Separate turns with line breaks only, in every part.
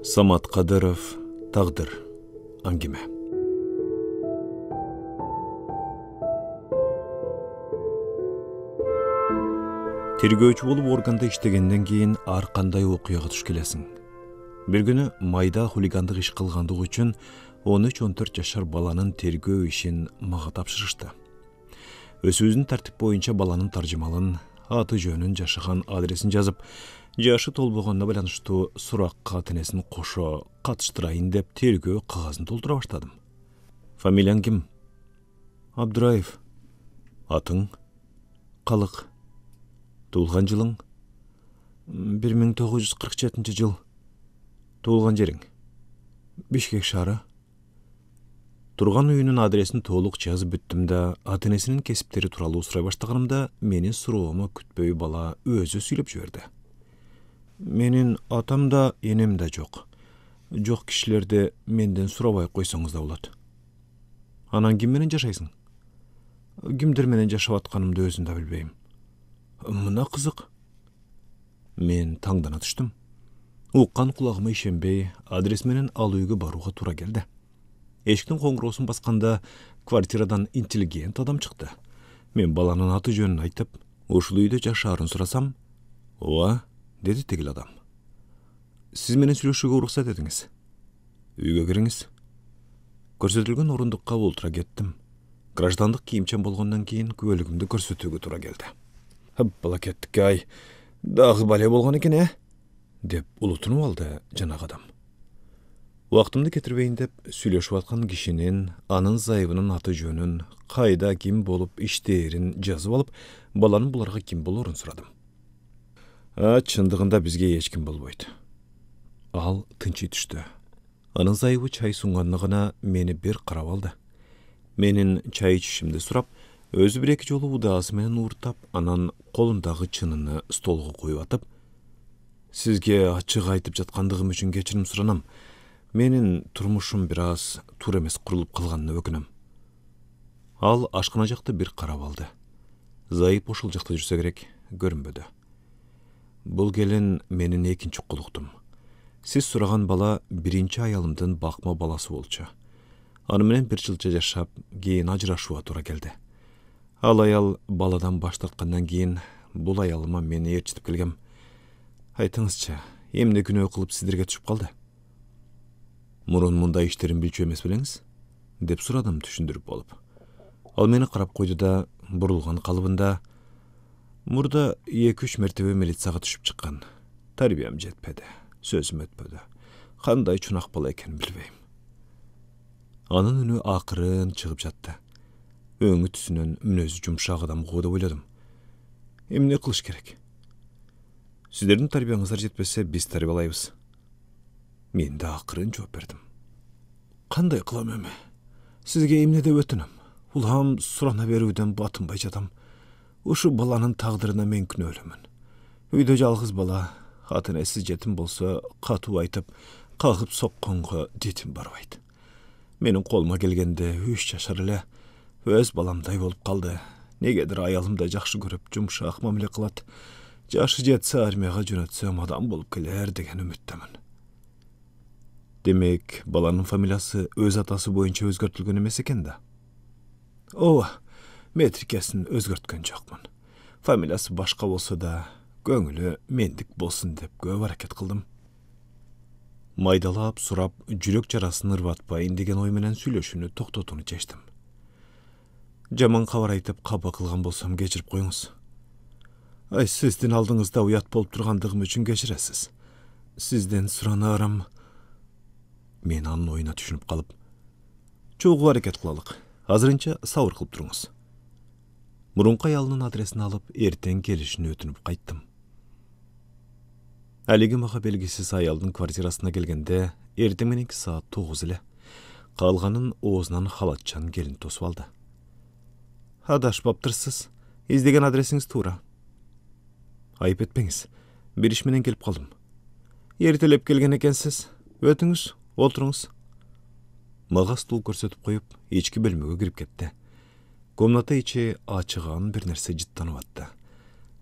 Самат Кадыров, тағдыр, әңгіме. Тергөөчү болуп органда иштегенден кийин ар кандай окуяга туш келесиң. Бир күнү майда хулигандык иш кылгандыгы үчүн 13-14 жашар баланын тергөө ишин мага тапшырышты. Өзүбүздүн тартип боюнча баланын таржымалын, аты жөнүн, жашаган адресин жазып, жашы толбогонуна байланыштуу суракка тенесин кошо катыштырайын деп тергөө кагазын толтура баштадым. Фамилияң ким? Абдураев. Атың? Калык. Туулган жылың? 1947 жыл. Туулган жериң? Бишкек шаары. Турган үйүнүн адресин толук жазып бүттүм да, ата-энесинин кесиптери тууралуу сурай баштаганымда, менин суроомо күтпөй бала өзү сүйлөп жиберди. Менин атам да, энем да жок. Жок кишилерди менден сурабай койсоңуз да болот. Анан ким менен жашайсың? Кимдер менен жашап атканымды өзүм да билбейм. Мына кызык. Мен таңдана түштүм. Уккан кулагыма ишенбей, адрес менен ал үйгө барууга туура келди. Эшиктин коңгуроосун басканда квартирадан интеллигент адам чыкты. Мен баланын аты жөнүн айтып, ушул үйдө жашаарын сурасам, "Ооба", деди тегил адам. "Сиз менен сүйлөшүүгө уруксат этиңиз. Үйгө кириңиз." Көрсөтүлгөн орундукка олтура кеттим. Граждандык кийимчен болгондон кийин күбөлүгүмдү көрсөтүүгө туура келди. "Бала кеттик ай, дагы бале болгон экен, деп улутунуп алды жанагы адам. Убактымды кетирбейин деп сүйлөшүп аткан кишинин, анын зайыбынын аты жөнүн, кайда ким болуп иштээрин жазып алып, баланын буларга ким болорун сурадым. Чындыгында бизге эч ким болбойт. Ал тынчый түштү. Анын зайыбы чай сунганда гана мени бир карап алды. Менин чай ичишимди сурап, өзү бир эки жолу удаасы менен ууртап, анан колундагы чыныны столго коюп атып, "Сизге ачык айтып жаткандыгым үчүн кечирим суранам. Менин турмушум бир аз туура эмес курулуп калганына өкүнөм." Ал ашкана жакты бир карап алды. Зайып ошол жакта жүрсө керек, көрүнбөдү. "Бул келин менин экинчи кулуктум. Сиз сураган бала биринчи аялымдын бакма баласы болчу. Аны менен бир жылча жашап, кийин ажырашууга туура келди. Ал аял баладан баш тарткандан кийин бул аялыма мени ээрчитип келгем. Айтыңызчы, эмне күнөө кылып сиздерге түшүп калды?" "Мурун мындай иштерин билчү эмес белеңиз?" деп сурадым түшүндүрүп болуп. Ал мени карап койду да, бурулган калыбында, "Мурда 2-3 мертебе милицияга түшүп чыккан. Тарбиям жетпеди, сөзүм өтпөдү. Кандай чунак бала экенин билбейм." Анын үнү акырын чыгып жатты. Өңү түсүнөн мүнөзү жумшак адам го деп ойлодум. "Эмне кылыш керек?" "Сиздердин тарбияңыздар жетпесе, биз тарбиялайбыз." Мен да акырын жооп бердим. "Кандай кылам эми? Сизге эмне деп өтүнөм? Улам сурана берүүдөн батынбай жатам. Ушу баланын тагдырына мен күнөөлөмүн. Үйдө жалгыз бала, ата-энеси жетим болсо, катуу айтып, кагып сокконго дитим барбайт. Менин колума келгенде 3 жашар эле, өз баламдай болуп калды. Негедир аялым да жакшы көрүп, жумшак мамиле кылат. Жашы жетсе армияга жөнөтсөм адам болуп келер деген үмүттөмүн." Демек, баланын фамилиясы өз атасы боюнча өзгөртүлгөн эмес экен да? "Ооба, метрикесин өзгөрткөн жокмун. Фамилиясы башка болсо да, көңүлү мендик болсун деп көп аракет кылдым." Майдалап сурап, жүрөк жарасын ырбатпайын деген ой менен сүйлөшүүнү токтотууну чечтим. "Жаман кабар айтып капа кылган болсом кечирип коюңуз. Сиздин алдыңызда уят болуп тургандыгым үчүн кечиресиз. Сизден суранарым..." Мен анын оюна түшүнүп калып, "Чогуу аракет кылалык. Азырынча сабыр кылып туруңуз." Мурунку аялынын адресин алып, эртең келишин өтүнүп кайттым. Алиги мага белгисиз аялдын квартирасына келгенде, эртең мененки саат 9 эле. Калганын оозунан халатчан келин тосуп алды. "Адашпаптырсыз. Издеген адресиңиз туура." "Айып этпеңиз. Бир иш менен келип калдым." "Эртелеп келген экенсиз. Өтүңүз, олтуруңуз." Мага стул көрсөтүп коюп, ички бөлмөгө кирип кетти. Комната ичи ачыган бир нерсе жыттанып атты.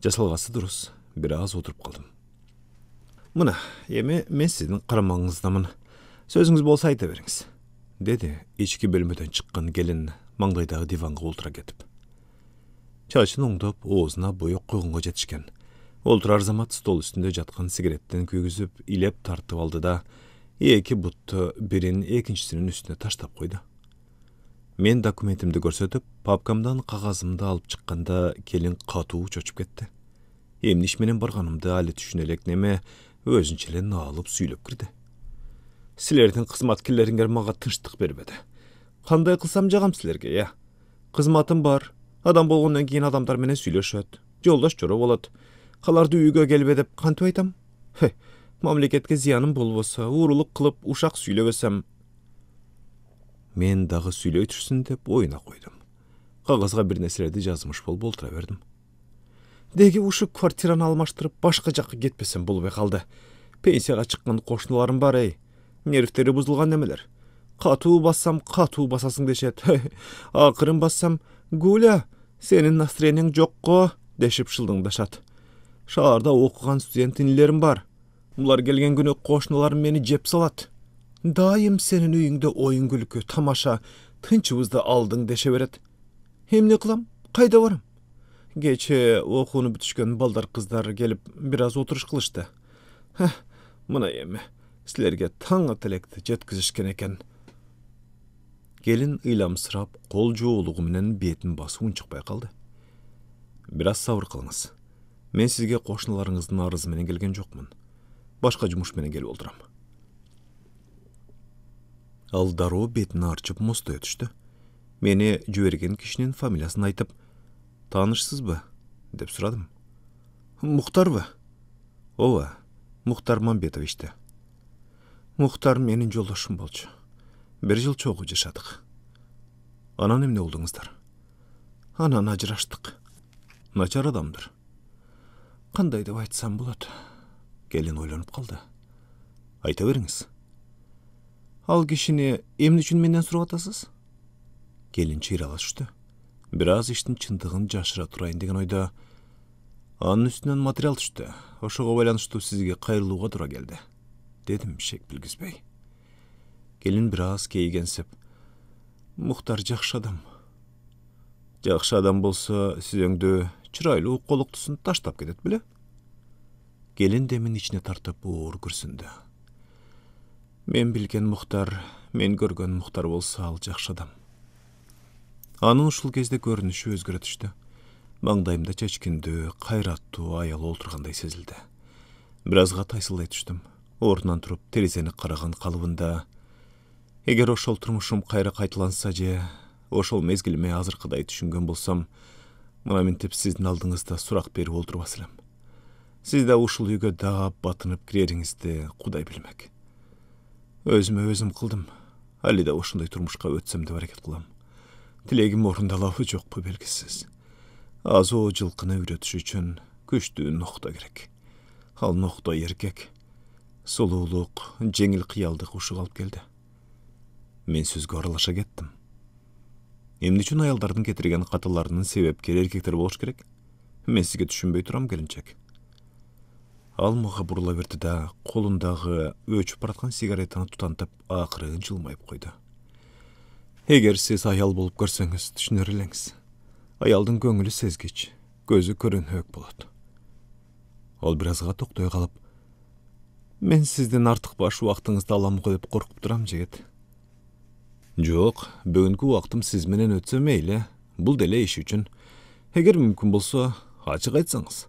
Жасалгасы дурус, бир аз отуруп калдым. Mına, men sizin qaramağınızdaman. Sözünüz bolsa ayta beriңiz, dedi içki bölmeden çıqqan gelin mаңдайдағы divanға oltura ketip. Çaçын оңдап, оозуна boyuq qoyğunga жетишкен. Olturar zamat stol üstünde жатқан sigaretten küygüzüp, ilep tartıp aldı da, eki buttu birin ekinçisinin üstüne taştap koydu. Men dokumentimdi görsötüp, papkamdan qağazımды alıp çıqqanda kelin qatuğu çoçup ketdi. Emniş menen barganımdı ali düşünelek neme özünçelen alıp süylöp kirdi. Silerden kızmatkilleringер mağa tınçtık berbedi. Qanday qılsam jagam silerge ya? Kızmatım bar. Adam bolgondan keyin adamlar menen süйлöşöt. Joldaş jora bolat. Qalardy üýge gelip edip kantyp aytam? Mamleketke ziyanım bolbosa, uğruluk kılıp uşak süylöbesem. Men dağı süylöy türsün dep oyuna koydum. Qağazga bir neslerdi yazmış bolup oltura berdim. Degi uşu kvartirany almaştırıp başka jakka ketpesem bolbay kaldı. Pensiyaga çıkkan koşnularım bar ey. Nervleri buzulgan nemeler. Qatuğu bassam qatuğu basasың deşet. Akırın bassam Gula, senin настроениň jokko deşip şıldıngdaşat. Şaharda okugan studentinlerim bar. Ular gelgen günü koşnularım meni jep salat. Daim senin üýüňde oyun gülkü, tamaşa, tınçыбызды aldıň deşe beret. Hem ne kılam? Kayda varım? Geçe okuny bitişken baldar kızlar gelip biraz oturuş kılıştı. Mına emi, silerge taňa tilekdi jetkizişken eken. Gelin ıylamsırap, kol joğuluğu menen betin bası unçukpay kaldı. Biraz sabır kılыңыз. Men sizge koşnularыңыздın arızı menen gelgen jokmun. Başka jumuş menen gelip olduram. Al daroo betini arçıp mostoya düştü. Meni jübergen kişinin familiyasyny aytıp, "Tanışsızbı?" dep suradım. "Muhtarby?" "Owa, Muhtar Mambetoviçti." "Muhtar menin joldaşym bolçu. Bir yıl çoğu yaşadık. Anan emne oldunuzlar?" "Anan ajraştık. Naçar adamdır." "Qanday dep aytsam bolat?" Gelin oylanyp kaldı. "Ayta beriňiz." "Al kişini emne üçin menden surap atasız?" Gelin çyralaştı. Biraz iştin çındıgyn jaşıra turayın degen oyda, anın üstünden material düştü. Oşoga baylanıştуу sizge kayrılууga tura geldi, dedim şek bilgizbey. Gelin biraz keygensip, "Muhtar jakşı adam. Jakşı adam bolsa siz öňdö çyraýly koluktusun taştap kedet bile." Gelin demin içine tartıp uğur kürsündü. "Men bilgen muhtar, men görgen muhtar bolsa al jakşı adam." Anın uşul kezde görünüşü özgöre düştü. Mаңдайымda çeçkindi, kayrattуу ayal olturganday sezildi. Birazga taysılday düştüm. Orundan turup terizeni karagan kalıbında, eger oşol turmuşum kayra kaytılansa je, oşol mezgilime azırkıday düşüngen bolsam, mına mintip sizdin aldığınızda surak berip olturбас elem. Sizde uşul üýge dağa batınıp kireriňizdi Kuday bilmek. Özüme özüm kıldım. Halide oşunday turmuşka ötsem de hareket kılam. Tilegim orundalawy jokpu belgisiz. Az o jılkyny üretişi üçün güçlü nokta gerek. Al nokta erkek. Soluuluk, jеңil kıyaldık uşuk alıp geldi. Men sözgө aralaşa kettim. Emne üçin ayaldardyň getirgen katılarynyň sebepkeri erkekler boluş gerek? Men sizge düşünbey turam gelinçek. Al maga burula berdi da kolundağı öçüp baratkan sigaretini tutantıp akırın jılmayıp koydu. Eger siz ayal bolup görseňiz düşüner eleňiz. Ayaldyň göňüli sezgiç, gözü körünhök bolat. Ol birazga toktoy kalıp, "Men sizden artık baş wagtyňyzdy alamgo dep korkup duram jigit." "Jok, bugünkü wagtym siz menen ötse meýle, bul dele iş üçün. Eger mümkün bolsa, açyk aýtsaňyz."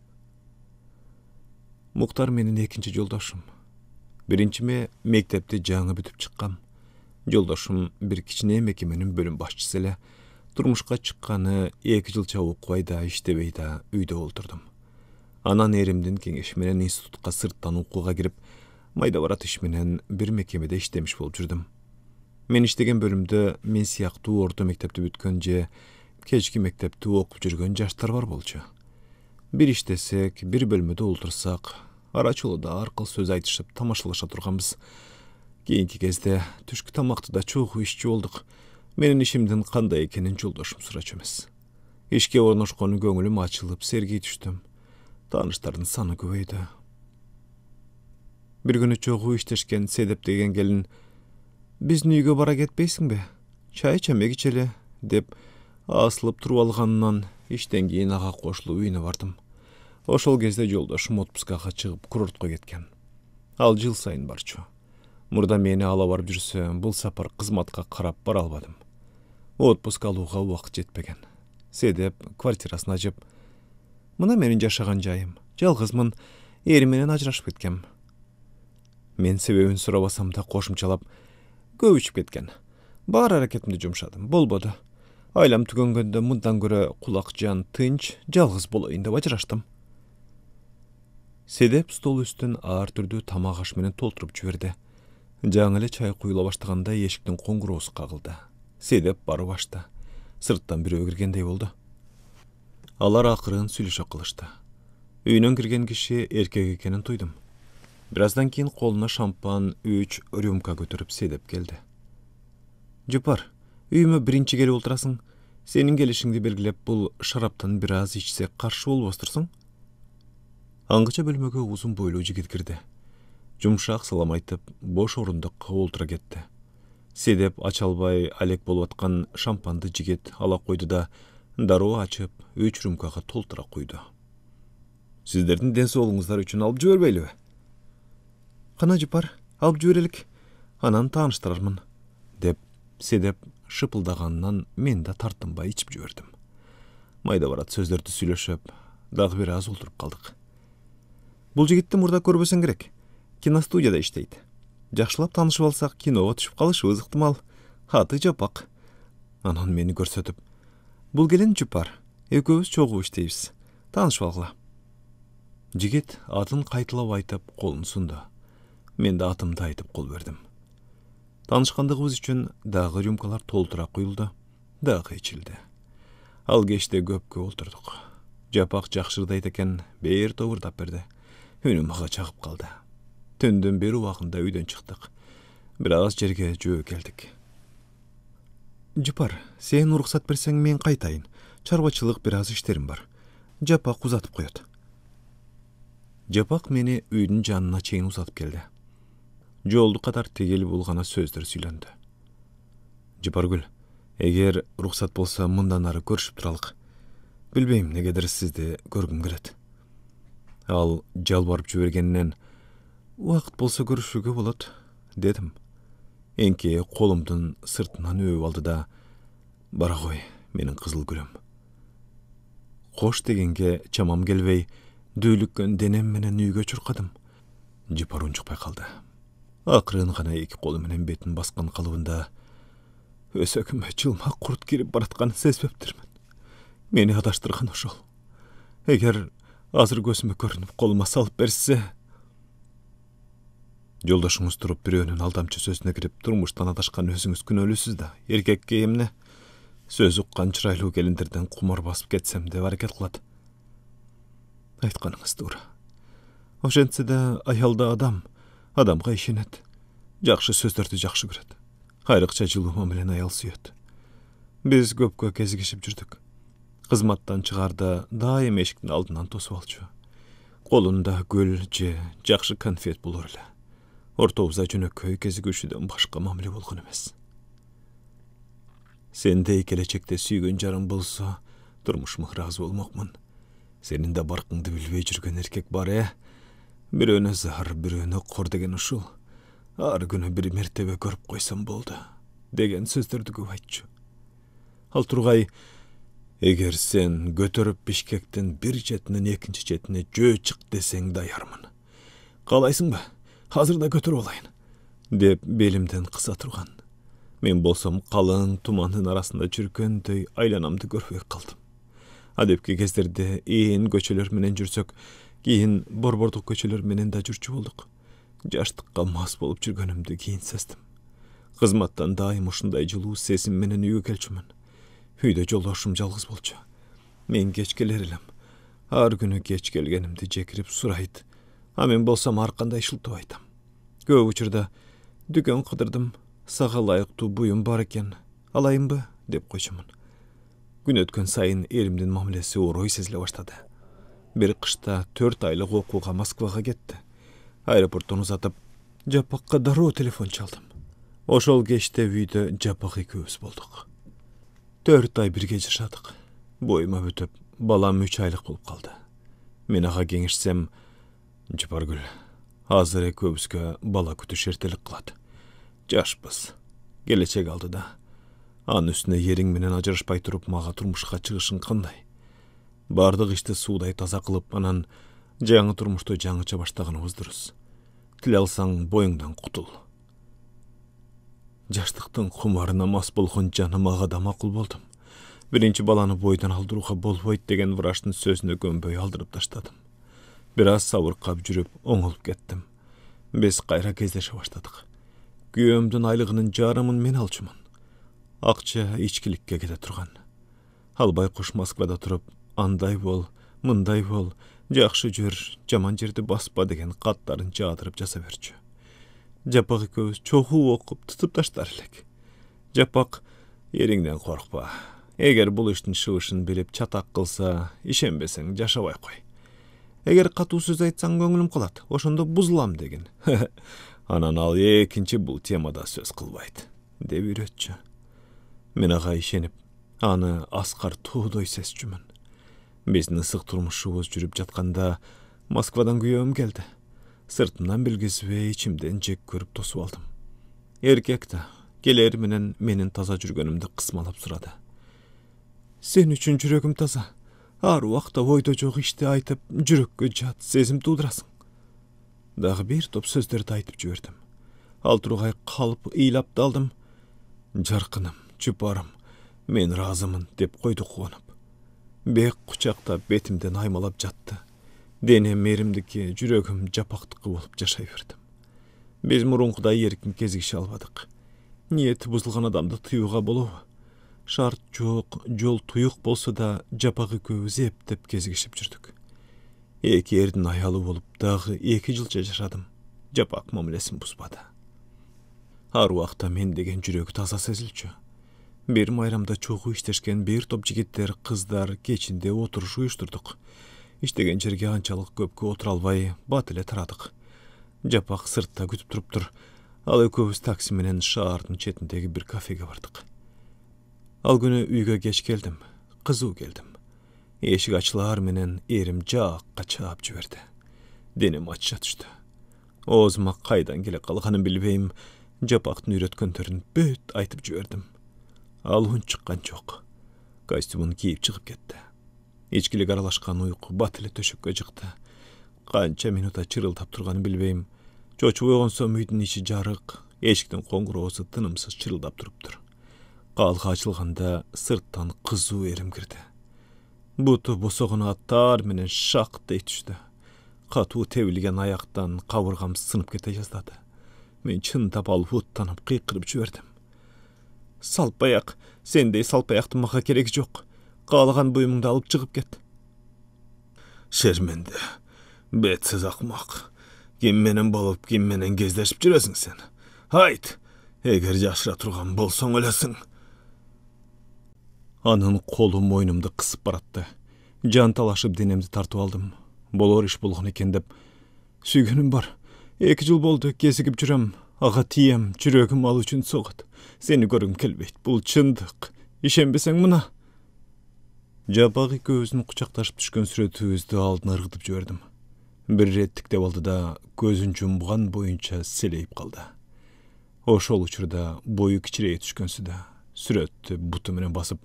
Muhtar menin ekinci joldaşym. Birincime mektepde jaňy bütüp çykkam. Joldaşym bir kiçine mekemenin bölüm başçysy ele. Turmuşka çıkkany 2 yıl çabukbayda iştebeyda üýde olturdum. Anan erimdin keňeşi menen institutka sırttan okuga girip, mayda barat iş menen bir mekemede işlemiş bolup jürdüm. Men işlegen bölümde men siýakty orta mektepde bütkenje, keçki mektepde okup jürgen jaşlar bar bolçu. Bir iştesek, bir bölmede oltursak, araçolda arkyl söz aýtyşyp tamaşalaşa turganbys. Keyinki kezde düşkü tamaktyda çoğu işçi olduk. Menin işimden kanday ekenin joldaşym suraç emes. İşke ornaşkany göňülüm açılıp sergi düşdüm. Tanışlardyň sany köpeýdi. Bir günü çoğu işteşken Sedep degen gelin, "Biz nüyge bara ketpeysiň be? Çay içemek içeli," dep asılıp turup algandan işten keyin aga koşulup üýüne bardym. Oşol gezde yoldaşym otpuskaga çygyp kurortga ketken. Al jyl sayın barçu. Murda meni ala barıp жүрse, bul sapar kızmatka karap bara albadym. Otpusk alууga wagt jetpegen. Sedep kvartirasyny açyp, "Mına menin jaşagan jaýym. Jalgyzmyn, erim menen ajraşyp ketkem." Men sebebini sorabasam da koşumçalap, "Köp içip ketken. Bar hareketimde jumşadym, bolbodu. Aylam tügengende mundan göre kulakjan, tınç, jalgyz bolaýyn dep ajraşdym." Sedep stol üstün ağır türdü tamak aş menen tolturup jüberdi. Jaňyla çay kuyula başlaganda eşikden qoňgurowy kagyldy. Sedep barıp açdy. Sırttan biri kirgendey boldu. Alar akırın süйлüşe kılıştı. Üýüne kirgen kişi erkek ekenin duydum. Birazdan keyin koluna şampan 3 rümka götürüp Sedep geldi. "Jupar, üýüme birinci gelip ulturasyň. Senin gelişiňdi belgilep bul şaraptan biraz içsek karşı bolbostursyň?" Angyça bölmege uzun boylu jigit girdi. Jumşak salam aytyp, boş orundukka oltura ketdi. Sedep açalbay alek bolup atkan şampandy jigit ala koydu da daroo açıp 3 rümkaga toltura koydu. "Sizlerden densoğluňuzlar üçin alıp jüberbeýlibi?" "Kana Jupar, alıp jüberelik. Anan tanıştırarmyn," dep Sedep şıpıldagandan men de tartınbay içip jüberdim. Mayda barat sözlerdi süýleşip, dagy biraz olturup kaldyk. "Bul jigitdi murda körbeseň gerek. Kinostudiyada işleydi. Jaşlap tanışyp alsak kinoga düşüp kalyşybız ykdymal. Haty Japak." Anan meni görsetip, "Bul gelin Jupar, ekөөbüz çoğu işleýibiz. Tanışyp algıla." Jigit atyn kaytylap aytyp kolun sundu. Men de atymdy aytyp kol berdim. Tanışkandygybız üçin dagy rümkalar toltura kuyuldu, dagy içildi. Al geçte köpkö olturduk. Japak jakşyrdaýdy eken beýer towurdap berdi. Ünüm aga çakyp kaldy. Tündün beri wagtynda üýden çykdyk. Biraz jerge jöö geldik. "Jupar, sen ruhsat berseň men kaytaýyn. Çarbaçylyk biraz işlerim bar." Japak uzatyp koýat. Japak meni üýdün janyna çeýin uzatyp geldi. Joldy kadar tegel bulgana sözler süýlendi. "Jupargül, eger ruhsat bolsa mundan ary görüşüp turalyk. Bilbeýim negedir sizdi görgüm gelet." Al jalbaryp jübergenden, "Wagt bolsa görüşüge bolat," dedim. Enke kolumdun sırtынан öýüp aldy da, "Bara goý, meniň kızıl gülüm." Hoş degenge çamam gelbey, döýlükken denem menen üýge çurkadym. Jupar unçukpay kaldy. Akyryn gana iki kolu menen betin baskan kalybynda, "Ösöküme çylma kurt girip baratgany sezbepdirmin. Meni adaştyrgan oşol. Eger azır gözüme görünüp koluma salıp berse..." "Joldaşyňyz turup biröөнün aldamçy sözüne girip turmuşdan adaşkan özüňiz günölüsüz da, erkekke emne söz ukkan çyraýly gelindirden kumar basıp ketsem de hareket kılat." "Aytkanyňyz dura. Oşentse de ayalda adamga işenet. Jakşı sözlerdi jakşı göret. Hayrykça jylyma bilen ayal süýet. Biz köpkö kezigişip jürdük. Kızmattan çygarda daim eşiktin aldından tosup alçy. Kolunda gül, jakşı konfet bulur ele. Ortobuzda jönököy kezigişiden başka mamile bolgan emes. Sende gelecekte süýgen jarym bolsa, turmuşma razy bolmakmyn. Senin de barkыңdy bilbey jürgen erkek bar birööne zahar, birööne kor degen uşul. Ar günü bir mertebe görüp koysam boldu, degen sözlerdi köp aýtçy. Al turgay, eger sen götürüp Bişkekten bir jetinen ekinci jetine jö çık deseň daýarmyn. Galaýsyňby? Hazırda götürüp olayın, dep belimden kısa turgan. Men bolsam kalın tumanın arasında jürgenдөй aylanamdy görpek kaldım. Adepki kezderde eýin göçeler menen jürsök, keyin borborduk göçeler menen da jürçü bolduk. Jaştykka mas bolup jürgenimdi keyin sezdim. Kızmattan daim uşunday jyluu sesim menen üýge kelçümün. Üýde joldaşym jalgyz bolçu. Men geç geler elem. Har günü geç gelgenimdi jekirip suraýdy. Ha men bolsam arkanday şyltyp aýtam. Köp uçurda düken kıdırdım, saga laýykty buyum bar eken, alayymby dep koýçumyn. Gün ötken sayın erimdin mamilesi oroy sezile başladı. Bir kışta 4 aylık okuga Moskvaga getdi. Aeroporttan uzatıp, Japakka daroo telefon çaldım. Oşol geçte үйde Japak ekөөbüz bolduk. 4 ay birge yaşadık. Boyuma ötüp, balam 3 aylık bolup kaldı. Men ağa kеңişsem, Jıpargül, hazır ekөөbüzgө bala kütüş ertelik kıladı. Jaşpız, gelecek aldı da. Anın üstüne yeriň menen ajırışpay turup maga turmuşka çygyşyň kanday. Bardyk işti suuday taza kılıp, anan jaňy turmuşda jaňyça baştaganybız durus. Til alsaň boyuňdan kutul. Jaşlyktyn kumaryna mas bolgun jany maga da makul boldum. Birinci balany boydan aldyruga bolboýt degen wraçtyň sözüne gömböý aldyryp taşdadym. Biraz sawırkap jürüp oňulyp ketdim. Biz gaýra кездешe başladyk. Güýömdün aýlygynyň jarymyn men alçymyn. Akça içkilikке kete turgan. Halbay kuş Moskvada turup, anday bol, mınday bol, jakşı jür, jaman jerdi baspa degen katlaryny jadırıp jasa berçü. Japak ekөөbüz çoğu okup tutup taşlar elek. Japak, yeriňden korkpa. Eger bul iştin şıwışyn bilip çatak kılsa, işenbeseň jaşabay koy. Eger katu söz aýtsaň göňülüm kalat, oşonda buzulam degin. Anan al ekinci bu temada söz kılbaydı, dep üretçü. Men ağa işenip, anı askar tuğdoy sesçümün. Bizni ısık turmuşubuz jürüp jatkanda Moskvadan güýöm geldi. Sırtımdan bilgisi ve içimden jek görüp tosup aldım. Erkek de geleri menen menin taza jürgönümdi kısmalap surady. Sen üçün jürögüm taza. Ar wagtda oýda jok işti aýtyp jürekke jat sezim tuudurasyň. Dağı bir top sözlerdi aýtyp jüberdim. Al turgay kalıp iýlap daldım. Jarkynım, Jıparym, men razımın dep koydu kuwanyp. Bek kuçakta betimden aymalap jatty. Denem merimdiki jüregim Japaktyky bolup jaşay berdim. Biz murunkuda erkin kezgişe albadyk. Niyeti buzulgan adamdy tyýuga bolaw. Şart jok, jol tuyuk bolsa da Japak ekөөbüz epdep kezgişip jürdük. Eki erdin aýaly bolup dağı 2 ýylça yaşadym. Japak mamlesin buzbada. Har wagtda men degen jüregi taza sezilçü. Bir mayramda çoğu işteşken bir top jigitler, kızlar geçinde oturuş uyuşturduk. İştegen jerge ançalyk köpkö otura albay bat ele taradyk. Japak sırtta kütüp turupdur. Al ekөөbüz taksi menen şaardyn çetindegi bir kafege bardyk. Al günü üýge geç geldim. Kızuu geldim. Eşik açılar menen erim jakka çap jüberdi. Denem açça düşdü. Ozuma kaydan gele kalganyny bilbeýim. Japaktyn üretkönlerini böt aýtyp jüberdim. Alhun çıkkan çok. Kostyumunu giyip çıkıp gitti. İçkilik aralaşkan uyku bat ile töşükke çıktı. Kança minuta çırıldap turganı bilbeýim. Çoçu oýgonsoň üýdün içi jarık, eşikden qoňgurawsy tınımsız çırıldap turupdur. Galga açılganda sırttan kızuu erim girdi. Butu bosoguna attar menen şak diýip düşdi. Katuu tevilgen ayaktan kawurgam sınıp kete yazdadı. Men çyntap alhuttanıp kıýkyryp jüberdim. Salpayak, sendey salpayakty maga keregi jok. Galagan buýumyňdy alyp çykyp get. Şermende, betsiz akmak. Kim menen bolup, kim menen gezleşip jüresiň sen. Hayt, eger jaşıra turgan bolsoň ölesiň. Anın kolu moýnumdy kısyp baratdy. Jan talaşyp denemdi tartyp aldım. Bolar iş bolgan eken dep, süýgenim bar. 2 ýyl boldy gezigip jürem. Ağa tiyem, jüregim al üçün soğat. Seni görüm kelbeyt, bul çındık. İşenbeseň mına. Japak ekөөbüzün kucaktaşıp düşkön süretibizdi aldına ırgıtıp jüberdim. Bir rettik de boldy da gözün jumbugan boyunça seleyip kaldı. Oşol uçurda boyu kiçireýe düşkönsi da süretdi butu menen basıp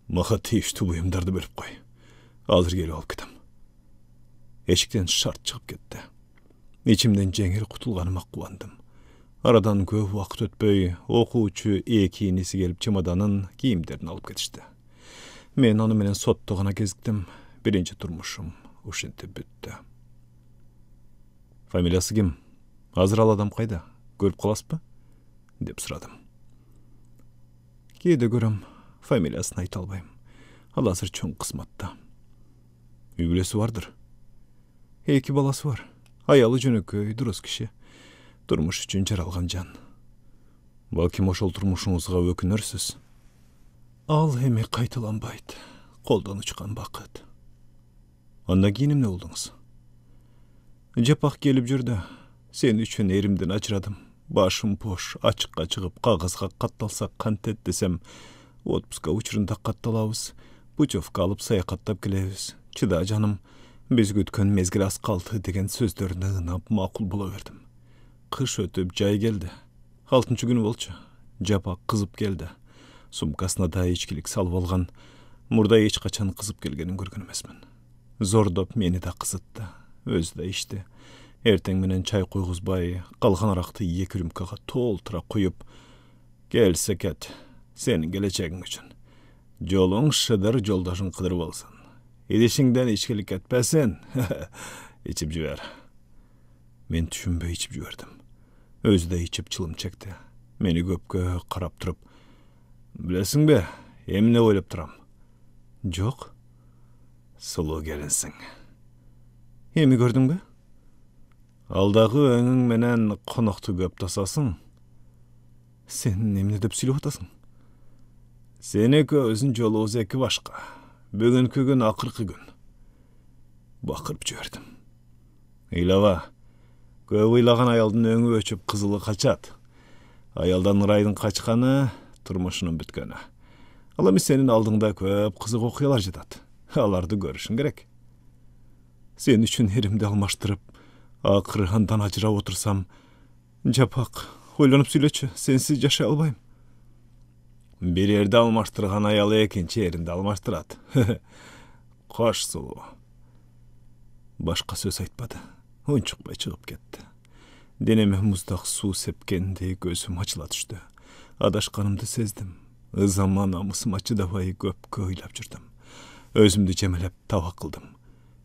maga tiýişdi buýumdardy berip koy. Alır gelip alıp ketem. Eşikden şart çıkıp ketdi. İçimden jeňil kutulganyma kuwandym. Aradan köp wagt ötböy, okuwçy eki inisi gelip çamadanın kiyimlerini alıp ketişdi. Men onu menen sottugana gezikdim. Birinci turmuşum uşinti bütdi. Familiýasy kim? Hazır al adam kayda? Görüp kalaspa? Dep sıradım. Kede görüm, familiýasyny aýta albaýym. Al hazır çoň kısmatda. Üýgülesi vardır. 2 balasy var. Aýaly jönököý, durus kişi. Durmuş üçün jaralgan jan. Balkim oşol turmuşuňyzga ökünürsiz. Al hemi Japak gelip жүрді. Sen üçün erimden ajradım. Başım boş, açıkka çıkıp kağızga kattalsak kantet desem, отпуска учурунда катталабыз. Путевка алып саякаттап келебиз. Чыда жаным, биз күткөн мезгил аз калды деген сөздөрүнө ынап макул боло бердим. Кыш өтүп жай келди. 6-чы күнү болчу. Жапак кызып келди. Сумкасына да ичкилик салып алган. Мурда эч качан кызып келгенин көргөн эмесмин. Зордоп мени да кызытты. Өзү да ичти. Эртең менен чай койгузбай, калган аракты 2 рюмкага толтура куюп, келсе кет, сенин келечегиң үчүн. Жолуң шыдыр, жолдошуң кыдыр болсун. Идишиңден ичкилик кетпесин. Ичип жибер. Мен түшүнбөй ичип жибердим. Өзү да ичип чылым чекти. Мени көпкө карап туруп, билесиңби, эмне ойлоп турам? Жок. Сулуу келинсиң. Эми көрдүңбү? Алдагы өңүң менен конокту көп тасасың. Сен эмне деп сүйлөп атасың? Сен экөөбүздүн жолубуз эки башка. Бүгүнкү күн акыркы күн. Бакырып жибердим. Ыйлаба. Көп ыйлаган аялдын өңү өчүп кызылы качат. Аялдан ырайдын качканы турмушунун бүткөнү. Ал эми сенин алдыңда көп кызык окуялар жатат. Аларды көрүшүң керек. Сен үчүн эримди алмаштырып, акыры андан ажырап отурсам, Жапак, ойлонуп сүйлөчү, сенсиз жашай албайм. Бир эрди алмаштырган аял экинчи эринди алмаштырат. Кош сулуу. Башка сөз айтпады. Унчукпай чыгып кетти. Денеме муздак суу сепкендей көзүм ачыла түштү. Адашканымды сездим. Ызама намысыма чыдабай көпкө ыйлап жүрдүм. Өзүмдү жемелеп таба кылдым.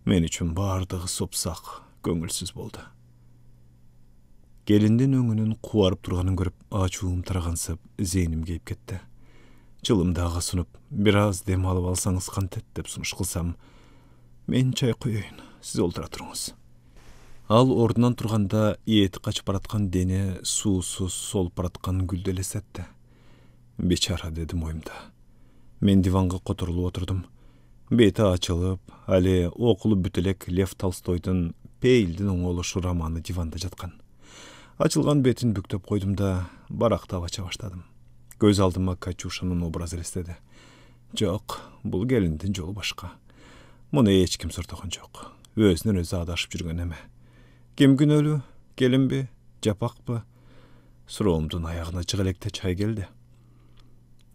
Мен үчүн бардыгы сопсак, көңүлсүз болду. Келиндин өңүнүн кубарып турганын көрүп, ачуум тарагансып, зейним кейип кетти. Чылымдагы сунуп, бир аз дем алып алсаңыз кантет деп сунуш кылсам, мен чай коеюн, сиз олтура туруңуз. Ал ордунан турганда эти качып бараткан дене суусуз солуп бараткан гүлдү элестетти. Бечара дедим оюмда. Мен диванга которулуп отурдум. Бети ачылып, али окулуп бүт элек Лев Толстойдун Пейлдин оңолушу романы диванда жаткан. Ачылган бетин бүктөп койдум да, барактап ача баштадым. Көз алдыма Катюшанын образы элестеди. Жок, бул келиндин жолу башка. Муну эч ким суртаган жок. Өзүнөн өзү адашып жүргөн эме. Ким күнөөлүү? Келинби? Жапакпы? Суроомдун аягына жыгалекте чай келди.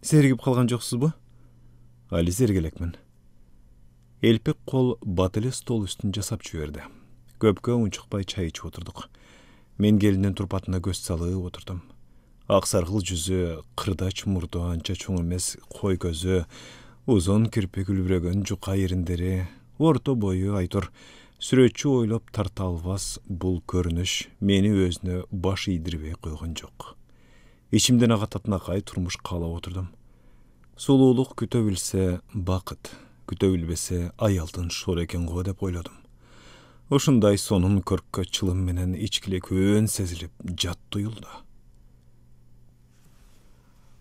Зергип калган жоксузбу? Али зергелекмин. Элпек кол бат эле стол үстүн жасап жиберди. Көпкө унчукпай чай ичип отурдук. Мен келиндин турпатына көз салып отурдум. Ак саргыл жүзү, кырдач мурду анча чоң эмес, кой көзү, узун кирпик үлбүрөгөн жука ириндери, орто бою айтор, сүрөтчү ойлоп тарта албас бул көрүнүш мени өзүнө баш ийдирбей койгон жок. Ичимден ага татынакай турмуш каалап отурдум. Сулуулук күтө билсе бакыт, күтө билбесе аялдын шор экен го деп ойлодум. Ушундай сонун көрккө чылым менен ичкилик өөн сезилип, жат туюлду.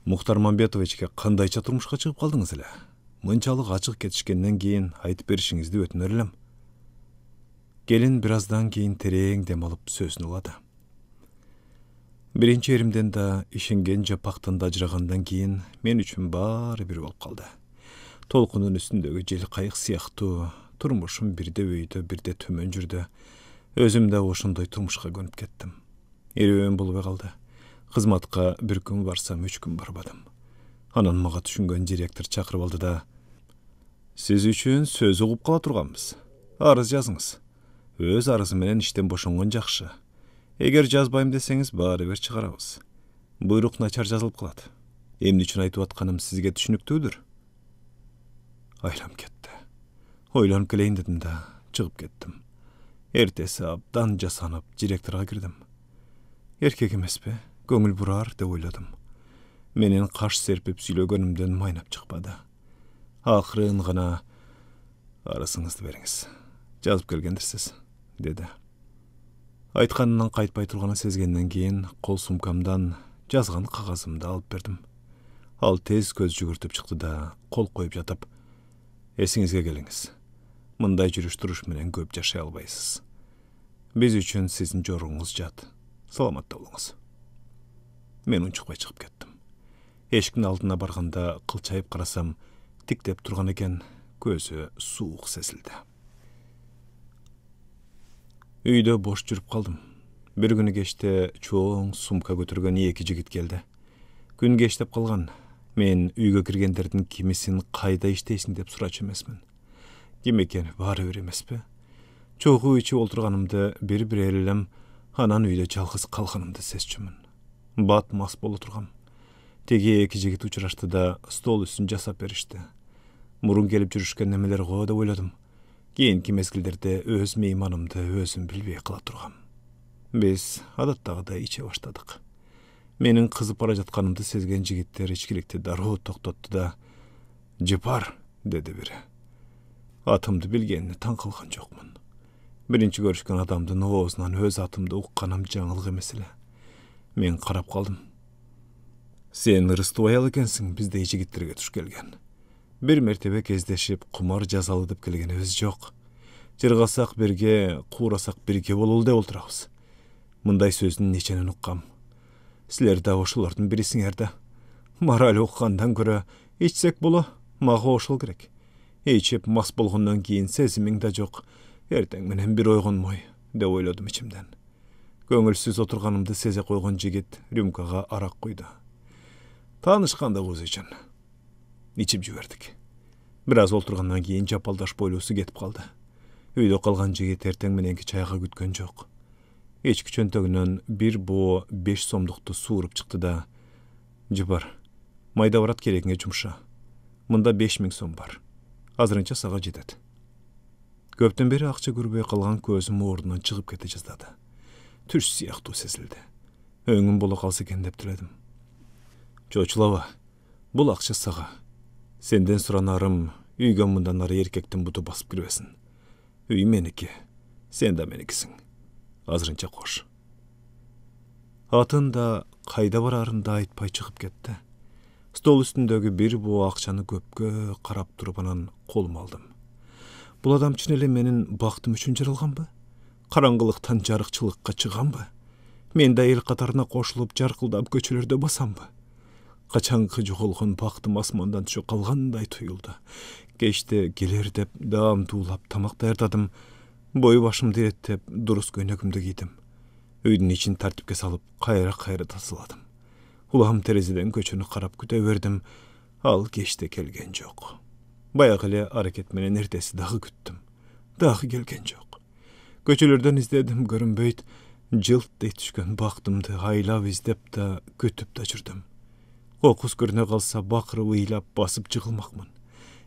Мухтар Мамбетовичке кандайча турмушка чыгып калдыңыз эле? Мынчалык ачык кетишкенден кийин айтып беришиңизди өтүнөр элем. Келин бир аздан кийин терең дем алып сөзүн улады. Биринчи эримден да ишенген Жапактан да ажырагандан кийин мен үчүн баары бир болуп калды. Толкунун үстүндөгү жел кайык сыяктуу, турмушум бирде өйдө, бирде төмөн жүрдү. Өзүм да ошондой турмушка көнүп кеттим. Эрүүм болбой калды. Кызматка бир күн барсам, 3 күн барбадым. Анан мага түшүнгөн директор чакырып алды да: "Сиз үчүн сөз угуп кала турганбыз. Арыз жазыңыз. Өз арызы менен иштен бошонгон жакшы. Эгер жазбайм десеңиз, баары бир чыгарабыз. Буйрук начар жазылып калат. Эмне үчүн айтып атканым сизге түшүнүктүүдүр?" Айлам кетти. Ойлонуп келейин дедим да, чыгып кеттим. Эртеси абдан жасанып, директорго кирдим. Эркек эмеспи, көңүл бурар деп ойлодум. Менен каш серпип сүйлөгөнүмдөн майнап чыкпады. Акырын гана: "Арызыңызды бериңиз. Жазып келгендирсиз", деди. Айтканынан кайтпай турганын сезгенден кийин кол сумкамдан жазган кагазымды алып бердим. Ал тез көз жүгүртүп чыкты да, кол коюп жатып: "Эсиңизге келиңиз. Мындай жүрүш туруш менен көп жашай албайсыз. Biz üçün sizin joruğunuz jat. Salamatda bolуңуз. Men unçukpay çıkıp kettim. Eşikin aldına barganda kılçayıp qarasam, tiktep turgan eken, gözü suuq sesildi. Үйde boş жүрüp kaldım. Bir günü geçti, çoğun sumka götürgen eki jigit geldi. Gün geçtep kalgan. Men үйgө kirgenlerдин kimисин kayda işteysin dep suraç emesmin. Kim ekeni bari bir emespi. Çoğu içi olturganımda bir elem anan үйde жалgыз kalganımda sesçümün. Bat mas bolu turgam. Tegi eki jigit uçuraştı da stol üstün jasap berişti. Murun gelip жүрүшкен nemeler go da oyladım. Keyinki mezgilderde öz meymanımda özüm bilbey kıla turgam. Biz adattagıday içe başladık. Menin kızıp bara jatkanımды sezgen jigitler içkilikte daroo toktatты da "Jipar" dedi biri. Atımdı bilgenini taң kılgan jokmun. Birinci görüşken adamdın oğuzundan öz atımdı uqqanam жаңылıq emesile. Men qarap kaldım. Sen ırıstubay ekensin, bizde jigitlerge tuş kelgen. Bir mertebe kezdeşip kumar jazalıdıp kelgenimiz jok. Jırgasak birge, kuğrasak birge bolul de olturabız. Mınday sözünün neçenen uqqam. Sizler de oşulardın birisiңерді. Marali uqqandan göre içsek bola, mağa oşul gerek. İçip mas bolğundan keyin sezimiň da jok. Erteň menen bir oygonmoy, de oyladım içimden. Göңülsüz oturganımdı seze koygon jigit rümkaga arak koydu. Tanışkanda göz için. İçip jüberdik. Biraz olturgandan keyin japaldaş boylusu ketip kaldı. Үйde kalgan jigit erteň menenki çayga kütken jok. Eçki çöntögünden bir bu 5 somduktu suurup çıktı da "Jipar, mayda barat kerekiňe jumşa. Mında 5000 som var. Azırınça sağa jedet." Köpten beri akça görübey kalgan közüm orundan çıkıp kete jazdadı. Түш сыяктуу сезилди. Öňüm bola kalsa eken dep diledim. "Çoçulaba, bul akça sağa. Senden suranarım, үйgө mından ara erkektin butu basıp kirbesin. Üy meniki, sen de menikisin. Azırınça koş." Atın da kayda bararın da aytpay çıkıp ketdi. Stol üstündögi bir bu akçany köpkö karap turup anan koluma aldım. Bul adam üçün ele menin baktım üçün jarılganby? Karangılıktan jarıkçılıkka çıganby? Men da el katarına koşulup jarkıldap köçelerde basamby? Kaçankı jogolgun baktım asmandan düşüp kalganday tuyuldu. Geçti gelir dep dağım tuğlap tamak dayardadım. Boyu başımdı ettep durus göynökümdü giydim. Üydün için tartipke salıp kayra tasıladım. Ulağım tereziden köçünü karap küte verdim. Al geçti kelgen jok. Bayagıle hareket menen ertesi dağı küttüm. Dağı gelgen jok. Köçelerden izledim görünbeyt. Jılt dey düşken baktımdı haylap izlep da kütüp da jürdüm. Kokus görüne kalsa bakırı uylap basıp jıgılmakmın.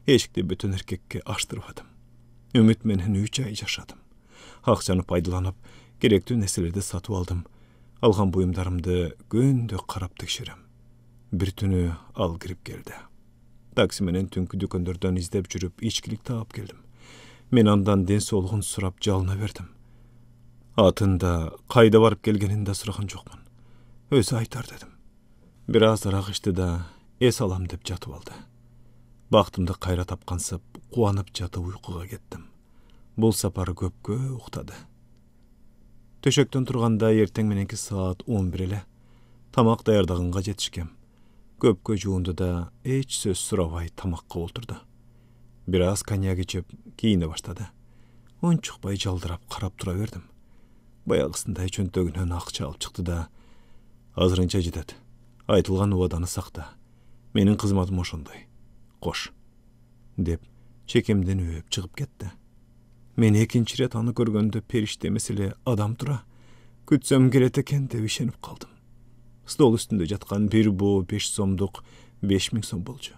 Eşikte bütün erkekke açtırmadım. Ümit menen 3 ay yaşadım. Akçany paydalanıp gerekli neselerde satıp aldım. Algan buyumlarımdı göndö karap tekşirem. Bir tünü al girip geldi. Taksi menen tünkü dükkanlardan izlep jürüp içkilik taap geldim. Men andan den solğun surap jalına verdim. Atında kayda varıp gelgeninde suragan jokmun. Özü aytar dedim. Biraz arak içti da es alam dep jatıp aldı. Baktımda kayra tapkansıp, kuanıp jatıp uykuga kettim. Bul saparı köpkö uktady. Töşökten turganda erteň menenki saat 11 ele. Tamak dayardagınga jetişkem. Köpkö juundu da hiç söz surabay tamakka olturdu. Biraz konyak içip kiyine başladı. Onçukpay jaldırap karap tura verdim. Bayagısınday çöntögünden akça alıp çıktı da "Azırınça jedet. Aytılgan uadany sakta. Menin kızmatım oşonday. Koş." dep çekemden öp çıkıp ketdi. Men ekinçi ret anı görgöndö perişte mesele adam tura. Kütsem kelet eken dep işenip kaldım. Stol üstünde jatkan bir bu 5 somduk 5000 som bolju.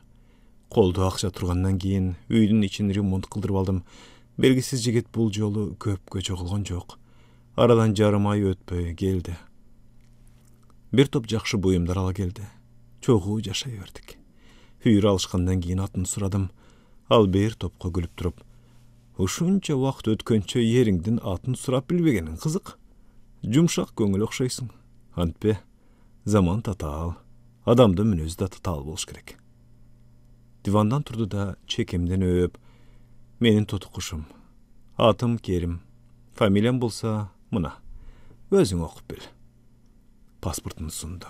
Kolda akça turgandan keyin üydün için remont kıldırıp aldım. Belgisiz jigit bul jolu köpkö jogulgan jok. Aradan jarım ay ötpöy geldi. Bir top jakşı buyumlar ala geldi. Çoğu jaşay verdik. Hüyür alışkandan keyin atını suradım. Al bir topka gülüp durup, "Uşunça wagt ötkönçe yeriңdin atını surap bilbegenin kızık. Jumşak göңül okşaysın. Antpe, zaman tatal. Adamda münözü da tatal boluş gerek." Divandan turdu da çekemden öp, "Menin totukuşum. Atım Kerim. Familiyam bolsa Mına, özüň okup bil. Pasportunu sundu.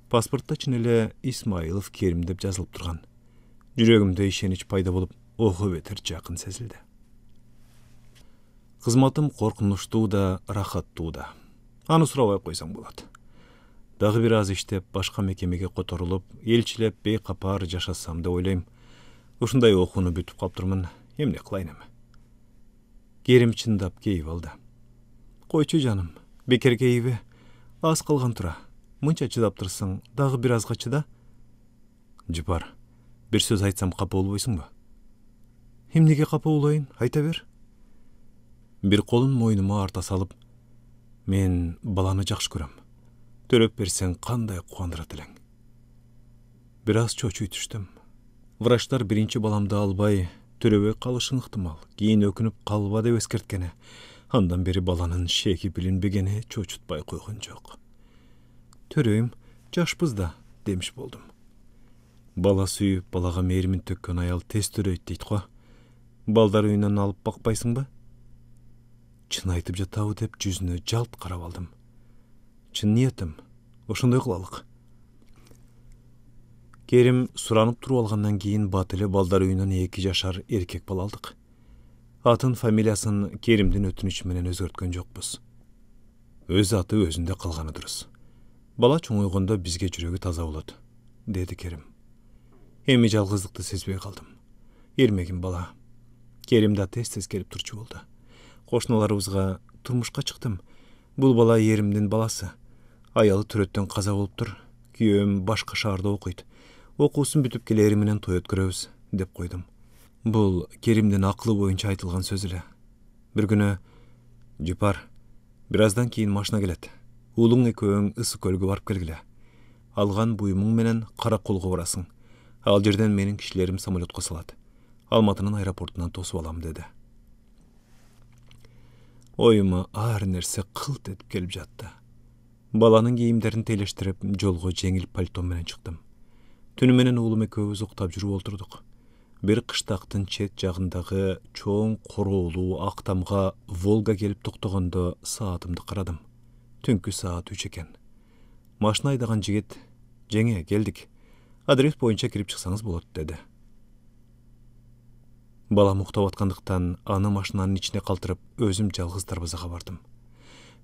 Pasportda çinele İsmailov Kerim dep жазылып turgan. Yüregimde işeniç payda bolup, oku beter jakyn sezildi. Kızmatım korkunçtuu da, rahattuu da. Anı surabay koysaň bolat. Dağı biraz iştep, başka mekemege kotorulup, elçilep beýkapar jaşasam da oylaym. Uşunday okuny bütüp kaptırmın, emne kılaynam. Kerim çındap keyip aldı. Koyçu canım, beker keyibi, az kalgan tura. Munça çydap tursaň, dağı birazga çyda. Jupar, bir söz aytsam kapa bolboýsuňby? Emnege kapa bolayyn, ayta ber. Bir kolun moynuma arta salıp, men balany jakşı görem. Törep berseň kanday kuandyrat eleň. Biraz çoçuy düştüm. Vraçlar birinci balamdy albay, törebe kalyşyň ykdymal, keyin ökünüp kalba dep eskertkeni. Andan beri balanın şeki bilinbegeni çoçutpay koygun jok. Töröýüm, jaşpyzda, demiş boldum. Bala süýüp, balaga merimin tökkön ayal tez töröýt deyt go. Baldar öýünden alıp bakpaýsyňby? Çyn aytyp jataby dep yüzüne jalt karap aldım. Çyn niyetim, oşunday kılalyk. Kerim suranyp turup algandan keyin batyly baldar öýünden 2 yaşar erkek bala aldyk. Atın familiýasyny Kerimdin ötünüç menen özgörtken jokpuz. Öz aty özünde kalgany durus. Bala çoňoýganda bizge jüregi taza bolot, dedi Kerim. Emi jalgyzdykdy sezbey kaldım. Ermegin bala. Kerim da tez kelip turçu boldu. Koşnalarыбызга turmuşka çıktım. Bul bala yerimdin balası. Ayalı türötten kaza bolup tur. Kүйöm başka şaharda okuyt. Okusun bütüp keleri menen toy ötküröbüz, dep koydum. Bul Kerimdin aklı boyunca aytılgan söz ile. Bir günü, Jupar, birazdan keyin maşına gelet. Uluň ekөөň ısı kölgü barıp kelgile. Algan buyumuň menen Karakolga barasyň. Al jerden meniň kişilerim samolyotga salat. Almatynyň aeroportundan tosup alam dedi. Oyuma ağır nerse kılt edip gelip jattı. Balanyň giyimlerini teleştirip jolga jеңil paltom menen çykdym. Tünü menen ulum ekөөbüz uktap jürüp olturduk. Bir kıştaktın çet jagyndagy çoğun koroğlu aktamga Volga gelip toktoganda saatımdy karadım. Tünkü saat 3 eken. Maşyna aydagan jigit, "Jenge geldik. Adres boyunca kirip çyksaňyz bolat" dedi. Balam uktap atkandyktan any maşynanın içine kaltırıp özüm jalgyz darbazaga bardym.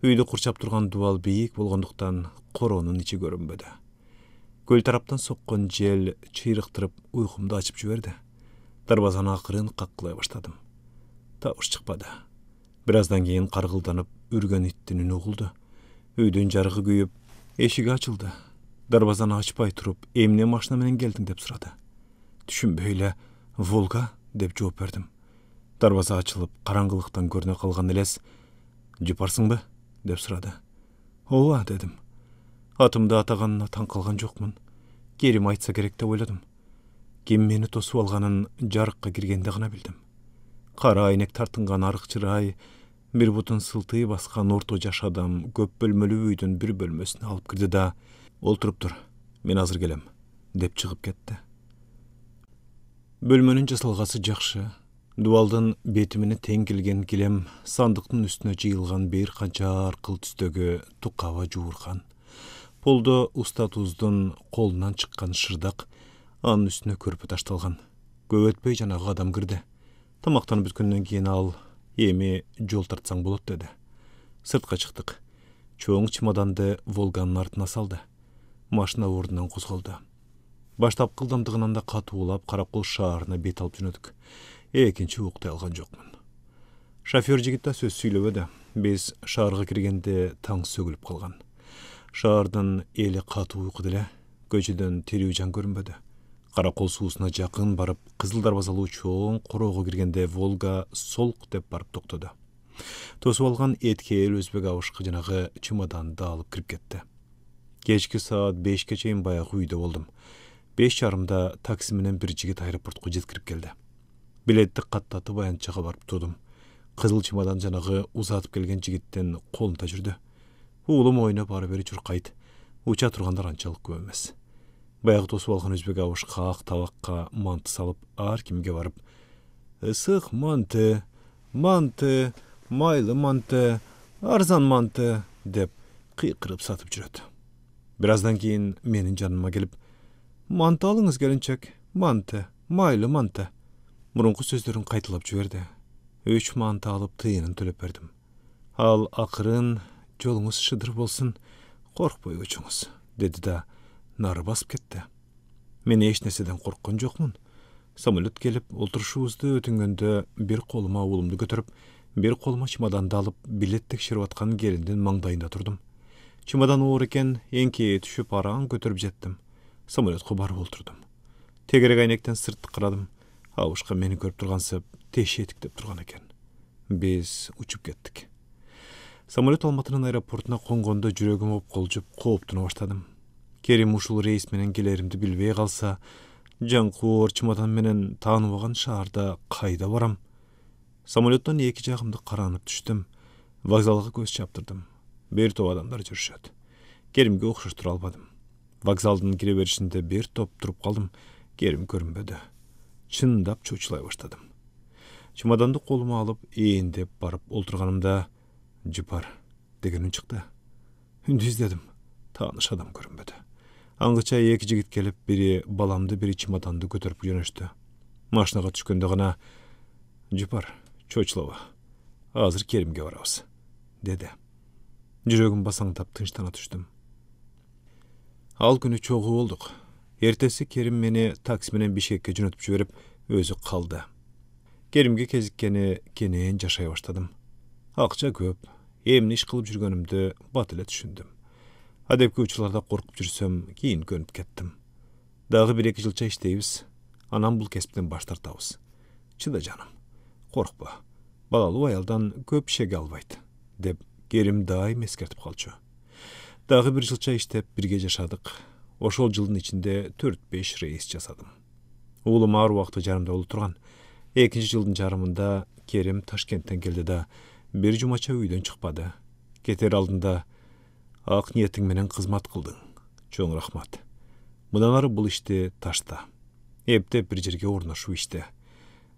Üýde kurçap turgan duval beýik bolgonduktan koronun içi görünbedi. Göl taraptan sokkan jel çyyrıktırıp uýkumdy açyp jiberdi. Darbazany akyryn kakkılay başladım. Taýyş çykpady. Birazdan keyin kargıldanyp ürgen ittin üni uguldu. Üýdün jarıgy güýüp, eşigi açyldy. Darbazany açpay turup, "Emne maşyna menen geldin?" dep surady. "Düşünbeýle, Volga" dep jogap berdim. Darbaza açılıp, karangılyktan görüne kalgan eles, "Juparsyňby?" dep surady. "Owa" dedim. Atımda ataganyna taň kalgan jokmun. Kerim aytsa gerek dep oyladım. Kim meni tosup alganyn jarykka girgende gana bildim. Kara aynek tartıngan arık çıray, bir butun sıltığı baskan orta jaş adam köp bölmölü üýdün bir bölmösüne alıp girdi da, "Olturup dur, men hazır gelem" dep çıkıp ketdi. Bölmönün jasalgasy jakşy. Duvaldan betimini teň kelgen gilem sandyktyn üstüne jyýylgan bir kança arkyl tüstögü tukawa juwurgan. Polda usta tuzdun kolundan çykkan şırdak anın üstüne körpü taştalgan. Көп ötpey janagy adam girdi. Tamaktany bütkünden keyin al, emi jol tartsaň bolat dedi. Sırtka çykdyk. Çoğun çimadandy Volganın artyna saldy. Maşyna ordundan kozgaldy. Baştap kıldamdygyndan da katuulap Karakol şaharyna bet alyp jönödük. Ekinçi uktay algan jokmun. Şoför jigit da söz süýlebedi. Biz şaharga kirgende taň sögülüp kalgan. Şahardan eli katu uyku dile, köçeden teriýjan görünbedi. Karakol suusuna jakyn barıp, kızıl darbazalı çoğun koroğu girgende Volga solk dep barıp toktody. Tosup algan etkel özbek awışky janagy çymadandy alıp kirip ketdi. Geçki saat 5-ge çeyin bayağı üýde boldum. 5:30-da taksi menen bir jigit aeroportga jetkirip geldi. Biletdi katlatyp ayançaga barıp durdum. Kızıl çymadan janagy uzatyp gelgen jigitten kolunda jürdi. Ulum oýnap bari çurkayt. Uça turgandar ançalyk köp emes. Bayağı tosup algan özbek awışka ak tabakka manty salıp ar kimge barıp, "Isyk manty, manty, mayly manty, Arzan mantı, dep kıyqırıp satıp жүрөт. Birazdan keyin menin janıma gelip, mantı alыңız gelinçek, mantı, maylı mantı. Murunku sözlerin qaytılap jüberdi. 3 mantı alıp tıyının төлep berdim. Al akırın, jolunuz şıdır bolsun, korkboy uçunuz, dedi da nары basıp ketdi. Men eç neseden korkkan jokmun. Samolyot gelip olturuşubuzdu ötüngöndө bir koluma oğlumdu götürüp, bir koluma çimadanды alıp bilet tekşirip atkan gelinden mаңдайында turdum. Çimadan uğur eken enkeye düşüp arağın götürüp jettim. Samolyotqa barıp olturdum. Tegerek aynekten sırtты qıradım. Avuşqa meni görüp turgansып, teşi etiktep turgan eken. Biz uçup kettik. Samolyot Almatının aeroportuna kongonda жүрөгüm op koljup, kooптuna başladım. Kerim uşul reis menen gelerimdi bilbey kalsa, Jankuor çimadan menen tanıbagan şaharda kayda varam. Samolyottan eki jagımda karanıp düştüm. Vokzalga göz çaptırdım. Bir top adamlar жүрüşöt. Kerimge okşaştıra albadım. Vokzaldın kire berişinde bir top turup kaldım. Kerim görünbödü. Çındap çoçulay başladım. Çimadanды koluma alıp eğindep barıp olturganımda Jupar degen ün çıktı. Ündü izledim. Tanış adam görünbödü. Anğıça eki jigit gelip biri balamdı biri çimadanды götürüp jönöştü. Maşinaga түшкөндө gana Jupar çoçulaba. Azır Kerimge barabız, dedi. Жүрөгüm basаңdap tınçtana düştüm. Al günü çoğu olduk. Ertesi Kerim meni taksi menen Bişkekке jönötüp jüberip özü kaldı. Kerimge kezikkeni keneyen jaşay başladım. Akça köp, emni iş kılıp жүрgönümdü bat ele düşündüm. Adepki uçularda korkup жүрсөm, keyin könüp kettim. Dagı 1-2 jılça işteybiz. Anam bul kesipten baş tartabız. Çıda canım, korkpa. Balalı ayaldan köp işege albaydı, dep Kerim daim eskertip kalçı. Dagı 1 jılça iştep birge jaşadık. Oşol jılдын içinde 4-5 reis jasadım. Oğlum ağır vaqtı jarımda olu turgan. 2 jılдын jarımında Kerim Taşkentten geldi da bir jumaça üydөн çıkpadı. Keter aldında ak niyetin menen kızmat kıldın. Çoğun rahmat. Mıdan arı bul işte taşta. Epte bir jerge ornaşu işte.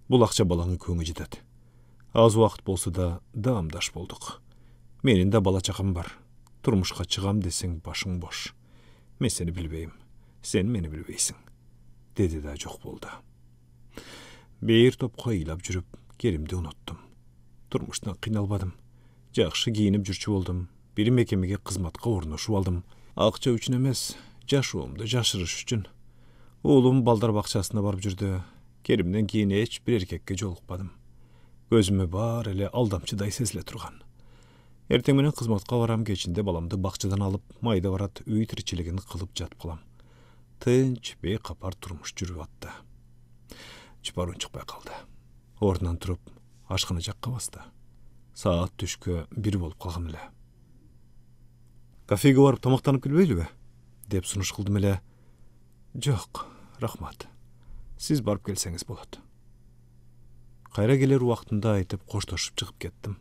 Bul akça balаңın köңü jedet. Az vaqt bolsa da damdaş bolduk. Menin de bala çakam var. Turmuşka çıgam deseng başың boş. Men seni bilbeyim. Sen meni bilbeysin, dedi da jok boldu. Bir top koyulap жүрüp, Kerimdi unuttum. Turmuştan kıynalbadım. Jakşı giyinip жүрчү boldum. Bir mekemege kızmatka ornaşıp aldım. Akça üçün emes, jaşuğumdu jaşırış üçün. Oğlum baldar bakçasına barıp жүрdü. Kerimden keyin hiç bir erkekke jolukpadım. Gözüme bar ele aldamçıday sezile turgan. Erteң menen kızmatka varam geçinde balamdı bakçadan alıp mayda varat üy tirçiligini kılıp jatıp kalam. Tınç bey kapar turmuş жүрüp attı. Jupar çıkpay kaldı. Ordunan turup aşkını jakka bastı. Saat түшкө 1 bolup kalgam ele. Kafege varıp tamaktanıp kelbeyli be? Dep sunuş kıldım ele. Jok, rahmat. Siz barıp gelseniz bolat. Kayra geler vaqtında aytıp koştoşup çıkıp kettim.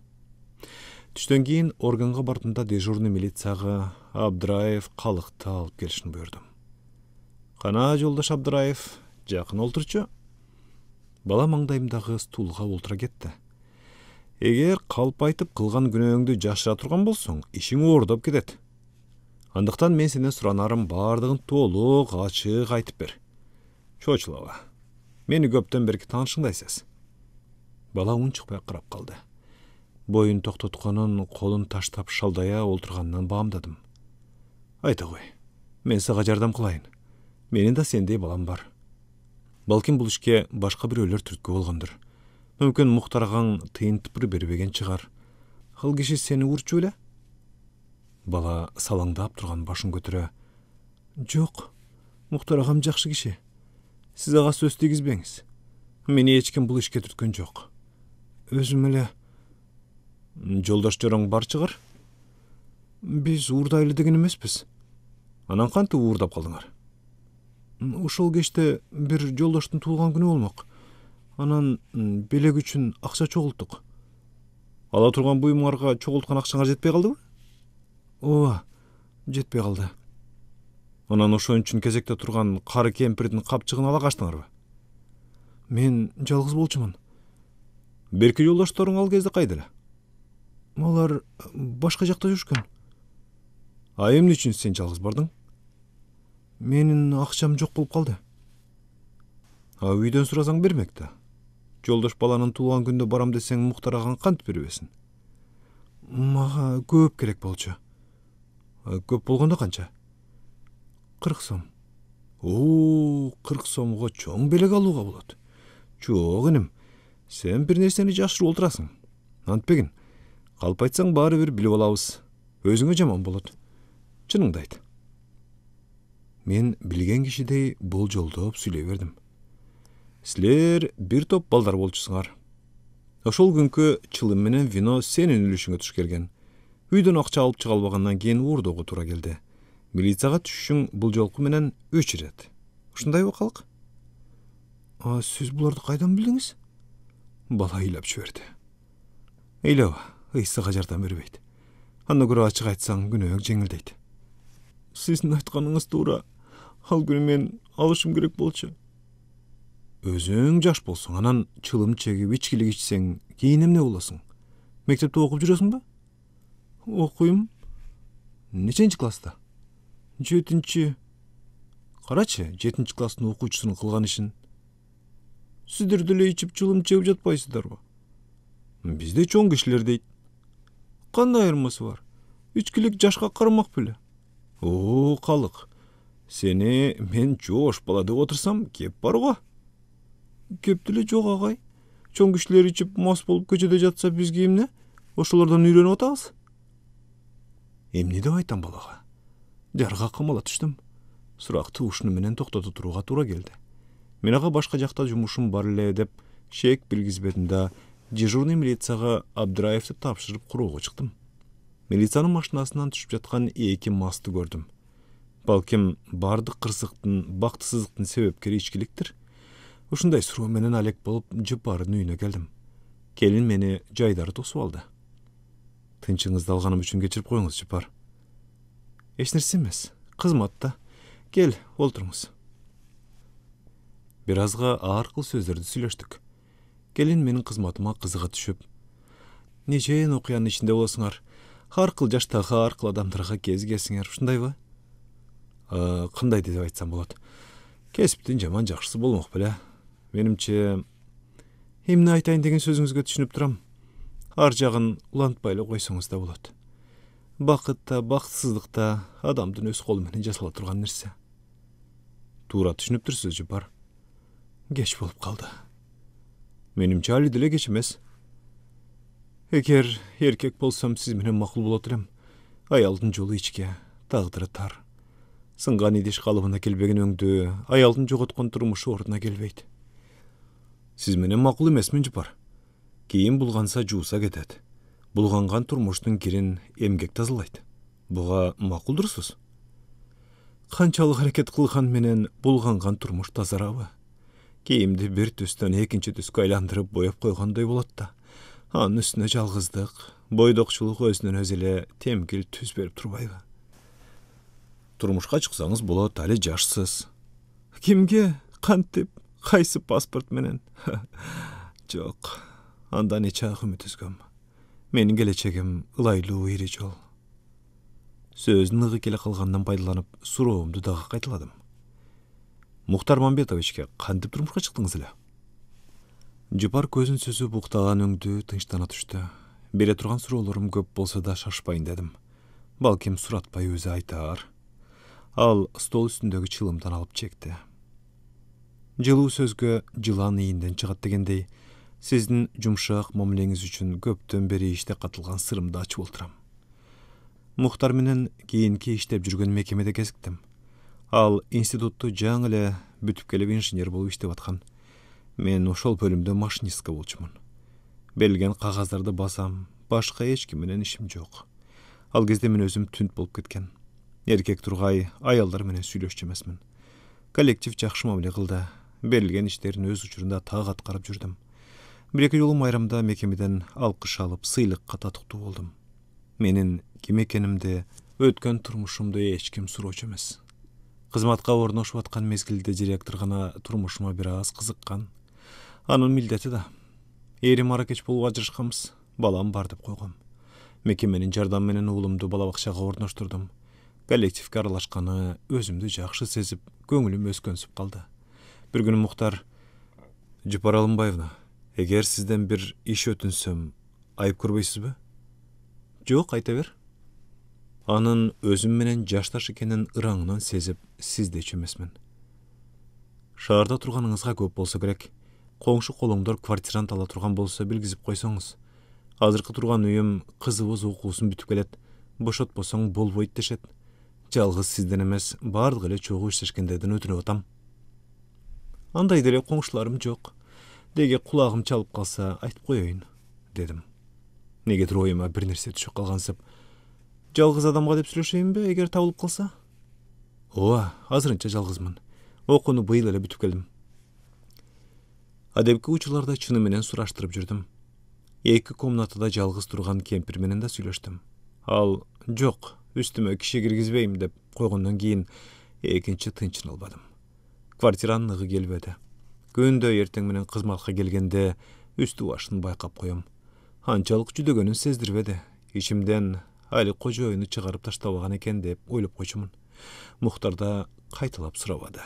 Түштөн кийин органга бардымда дежурный милицияга Абдыраев калыкты алып келишин буйрдум. Кана жолдош Абдыраев, жакын олтурчу. Бала маңдайымдагы стулга олтура кетти. Эгер калп айтып кылган күнөөңдү жашыра турган болсоң, ишиң оордоп кетет. Андыктан мен сенден суранарым бардыгын толук ачык айтып бер. Чочулаба. Мени көптөн берки таанышыңдайсыз. Бала үн чыкпай карап калды. Boyun toktotkanın kolun taştap şaldaya olturgandan bağımdadım. Ayta koy, men sağa jardam kılayın. Menin da sendey balam var. Balkim bul işke başka bir ölür türtkü bolgandır. Mümkün Muhtar ağaң tıyın tıpırı berбеген çıgar. Hıl kişi seni urçu öyle? Bala salаңdap turgan başın götüre. Jok, Muhtar ağam jakşı kişi. Siz ağa söz tegizbeňiz. Meni hiçkim bul işke türtkön jok. Özüm ele жолдошторың бар чыгар? Биз уурдайлы деген эмеспиз. Анан кантип уурдап калдыңар? Ушул кечте бир жолдоштун туулган күнү болмок. Анан белек үчүн акча чогулттук. Ала турган буюмуңарга чогулткан акчаңар жетпей калдыбы? Ооба, жетпей калды. Анан ошон үчүн кезекте турган кары кемпирдин капчыгын ала качтыңарбы? Мен жалгыз болчумун. Берки жолдошторуң ал кезде кайда эле? Алар башка жакта жүрүшкөн. Эмне үчүн сен жалгыз бардың? Менин акчам жок болуп калды. Үйдөн сурасаң бермек да. Жолдош баланын туулган күндө барам десең Мухтар аган кантип бербесин? Мага көп керек болчу. Көп болгондо канча? 40 сом. 40 сомго чоң белек алууга болот. Жок иним, сен бир нерсени жашырып отурасың. Антпегин, калп айтсаң баары бир билип алабыз. Өзүңө жаман болот. Чыныңды айт. Мен билген кишидей болжолдоп сүйлөй бердим. Силер бир топ балдар болчусуңар. Ошол күнкү чылым менен вино сенин үлүшүңө туш келген. Үйдөн акча алып чыга албагандан кийин уурдоого туура келди. Милицияга түшүшүң бул жолку менен 3 ирет. Ушундайбы калк? Сиз буларды кайдан билдиңиз? Бала ыйлап жиберди. Ыйлаба, ыйсага жардам бербейт. Анда көрө ачык айтсаң күнөөң жеңилдейт. Сиздин айтканыңыз туура. Ал күнү мен алышым керек болчу. Өзүң жаш болсоң, анан чылым чегип ичкилик ичсең, кийин эмне болосуң? Мектепте окуп жүрөсүң ба? Окуйм. Неченчи класста? 7-чи. Карачы, 7-чи класстын окуучусунун кылган ишин. Сиздер деле ичип чылым чегип жатпайсыздарбы? Бизде чоң кишилер дейт. Кандай айырмасы бар? Ичкилик жашка карамак беле. Калык. Сени мен жоош бала деп отурсам, кеп бар го. Кеп деле жок агай. Чоң кишилер ичип мас болуп көчөдө жатса бизге эмне? Ошолордон үйрөнүп атабыз. Эмне деп айтам балага? Жарга камала түштүм. Суракты ушуну менен токтото турууга туура келди. Мен ага башка жакта жумушум бар эле деп шек билгизбедим да, дежурный милицияга Абдыраевди тапшырып курууга чыктым. Милициянын машинасынан түшүп жаткан 2 масты көрдүм. Балким бардык кырсыктын, бактысыздыктын себепкери ичкиликтир. Ушундай суроо менен алек болуп Жыпардын үйүнө келдим. Келин мени жайдары тосуп алды. Тынчыңызды алганым үчүн кечирип коюңуз, Жыпар. Эч нерсе эмес. Кызматта. Кел, олтуруңуз. Бир азга аркыл сөздөрдү сүйлөштүк. Келин менин кызматыма кызыга түшүп, нечен окуянын ичинде болосуңар, аркыл жаштагы аркыл адамдарга кезигесиңер, ушундайбы? Кандай деп айтсам болот? Кесиптин жаман жакшысы болмок беле. Менимче, эмне айтайын деген сөзүңүзгө түшүнүп турам. Ар жагын улантпай эле койсоңуз да болот. Бакыт да, бакытсыздык да адамдын өз колу менен жасала турган нерсе. Туура түшүнүп турсуз, Жыпар. Кеч болуп калды. Менимче али деле кеч эмес. Эгер эркек болсом сиз менен макул болот элем. Аялдын жолу ичке, тагдыры тар. Сынган идиш калыбына келбеген өңдү, аялдын жоготкон турмушу ордуна келбейт. Сиз менен макул эмесмин, Жыпар. Кийин булганса жууса кетет. Булганган турмуштун кирин эмгек тазалайт. Буга макулдурсуз? Канчалык аракет кылган менен булганган турмуш тазарабы? Кийимди бир түстөн экинчи түскө айландырып бояп койгондой болот да. Анын үстүнө жалгыздык, бойдокчулук өзүнөн өзү эле темкил түз берип турбайбы? Турмушка чыксаңыз болот, али жашсыз. Кимге, кантип, кайсы паспорт менен? Жок, андан эч ак үмүт үзгөм. Менин келечегим ылайлуу ири жол. Сөздүн ыгы келе калгандан пайдаланып, суроомду дагы кайталадым. Мухтар Мамбетовичке кантип турмушка чыктыңыз эле? Жыпар көзүн сүзүп уктаган өңдү тынчтана түштү. Бере турган суроолорум көп болсо да шашпайын дедим. Балким суратпай өзү айтар. Ал стол үстүндөгү чылымдан алып чекти. Жылуу сөзгө жылан ийинден чыгат дегендей, сиздин жумшак мамилеңиз үчүн көптөн бери иште катылган сырымды ачып олтурам. Мухтар менен кийинки иштеп жүргөн мекемеде кезиктим. Ал институтту жаңы эле бүтүп келип инженер болуп иштеп аткан. Мен ошол бөлүмдө машинистка болчумун. Берилген кагаздарды басам, башка эч ким менен ишим жок. Ал кезде мен өзүм түнт болуп кеткен. Эркек тургай, аялдар менен сүйлөшчү эмесмин. Коллектив жакшы мамиле кылды. Берилген иштерин өз учурунда так аткарып жүрдүм. Бир-эки жолу майрамда мекемеден алкыш алып, сыйлыкка татыктуу болдум. Менин ким экенимди, өткөн турмушумду эч ким суроочу эмес. Кызматка орношуп аткан мезгилде директор гана турмушума бир аз кызыккан. Анын милдети да. Эрим аракеч болуп ажырашканбыз, балам бар деп койгом. Mekеменин жардамы менен уулумду бала бакчага орноштурдум. Коллективге аралашканы өзүмдү жакшы сезип, көңүлүм өскөнсүп калды. Бир күнү Мухтар: "Жупар Алымбаевна, эгер сизден бир иш өтүнсөм, айып көрбөйсүзбү?" "Жок, айта бер." Анын өзүм менен жашташ экенин ыраңынан сезип, сиздечи эмесмин. Шаарда турганыңызга көп болсо керек. Коңшу колуңдор квартирант ала турган болсо билгизип койсоңуз. Азыркы турган үйүм кызыбыз окуусун бүтүп келет. Бошотпосоң болбойт дешет. Жалгыз сизден эмес, бардык эле чогуу иштешкендерден өтүнүп атам. Андай деле коңшуларым жок. Деге кулагым чалып калса, айтып коеюн, дедим. Негедир оюма бир нерсе түшүп калгансып, жалгыз адамга деп сүйлөшөйүнбү, эгер табылып калса? Ооба, азырынча жалгызмын. Окууну быйыл эле бүтүп келдим. Адепки учурларда чыны менен сураштырып жүрдүм. 2 комнатада жалгыз турган кемпир менен да сүйлөштүм. Ал жок, үстүмө киши киргизбейм деп койгондон кийин экинчи тынчын албадым. Квартиранын ыгы келбеди. Күндө эртең менен кызматка келгенде үстү башын байкап коем. Анчалык жүдөгөнүн сездирбеди. Ичимден али кожоюну чыгарып таштабаган экен деп ойлоп койчумун. Мухтар да кайталап сурабады.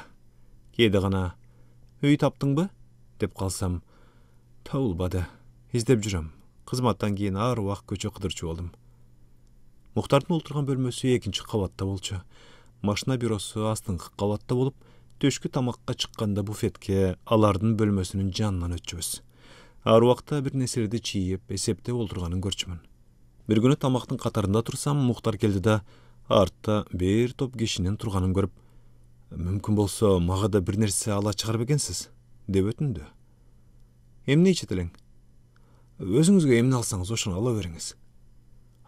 Кээде гана "Үй таптыңбы?" деп калсам, "Табылбады. Издеп жүрөм. Кызматтан кийин ар убак көчө кыдырчу болдум." Мухтардын олтурган бөлмөсү экинчи кабатта болчу. Машина бюросу астыңкы кабатта болуп, төшкү тамакка чыкканда буфетке алардын бөлмөсүнүн жанынан өтчүбүз. Ар убакта бир нерселерди чийип, эсептеп олтурганын көрчүмүн. Бир күнү тамактын катарында турсам, Мухтар келди да артта бир топ кишинин турганын көрүп, "Мүмкүн болсо мага да бир нерсе ала чыгарып экенсиз?" деп өтүндү. "Эмне ичет элең?" "Өзүңүзгө эмне алсаңыз ошону ала бериңиз."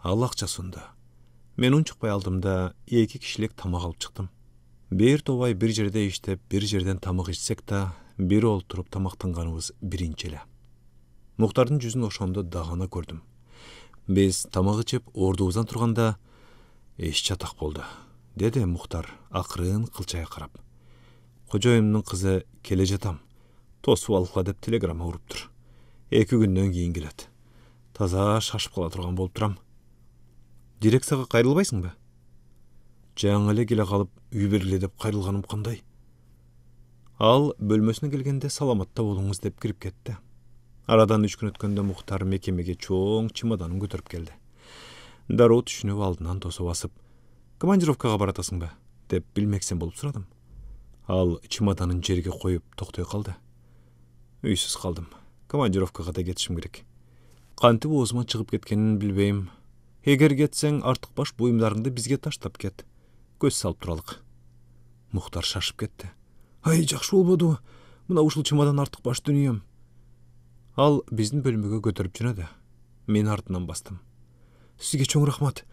Ал акча сунду. Мен унчукпай алдым да 2 кишилик тамак алып чыктым. Бир топ ай бир жерде иштеп, бир жерден тамак ичсек да, бир олтуруп тамактанганыбыз биринчи эле. Мухтардын жүзүн ошондо дагана көрдүм. Биз тамак ичип ордубуздан турганда, "Эч чатак болду", деди Мухтар акырын кылчайга карап. "Кожоюмдун кызы келе жатам. Тосуп алгыла деп телеграмма уруптур. 2 күндөн кийин келет. Таза шашып кала турган болуп турам." "Дирекцияга кайрылбайсыңбы?" "Жаңы эле келе калып, үй бергиле деп кайрылганым кандай?" Ал бөлмөсүнө келгенде "Саламатта болуңуз" деп кирип кетти. Арадан 3 күн өткөндө Мухтар мекемеге чоң чемоданын көтөрүп келди. Дароо түшүнүп алдынан тосуп басып, "Командировкага баратасыңбы?" деп билмексен болуп сурадым. Ал чемоданын жерге коюп токтой калды. "Үйсүз калдым. Командировкага да кетишим керек. Кантип оозума чыгып кеткенин билбейм. Эгер кетсең, артык баш буюмдарыңды бизге таштап кет. Көз салып туралык." Мухтар шашып кетти. "Ай, жакшы болбоду. Мына ушул чемодан артык баш дүнием." Ал биздин бөлмөгө көтөрүп жөнөдү. Мен артынан бастым. "Сизге чоң рахмат.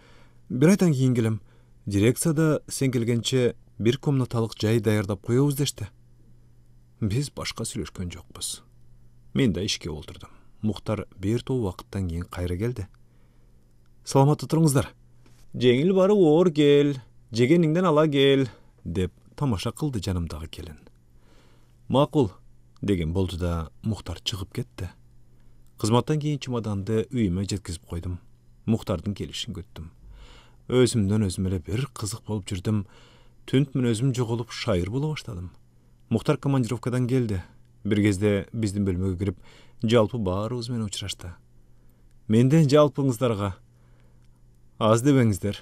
Бир айдан кийин келем. Дирекцияда сен келгенче бир комнаталык жай даярдап коебуз дешти." Биз башка сүйлөшкөн жокпуз. Мен да ишке олтурдум. Мухтар бир топ убакыттан кийин кайра келди. "Саламатта туруңуздар. Жеңил бары оор кел, жегениңден ала кел", деп тамаша кылды жанымдагы келин. "Макул", деген болду да Мухтар чыгып кетти. Кызматтан кийин чемоданды үйүмө жеткизип койдум. Мухтардын келишин күттүм. Өзүмдөн өзүм эле бир кызык болуп жүрдүм. Түнт мүнөзүм жоголуп шайыр боло баштадым. Мухтар командировкадан келди. Бир кезде биздин бөлмөгө кирип, жалпы баарыбыз менен учурашты. "Менден жалпыңыздарга аз дебеңиздер",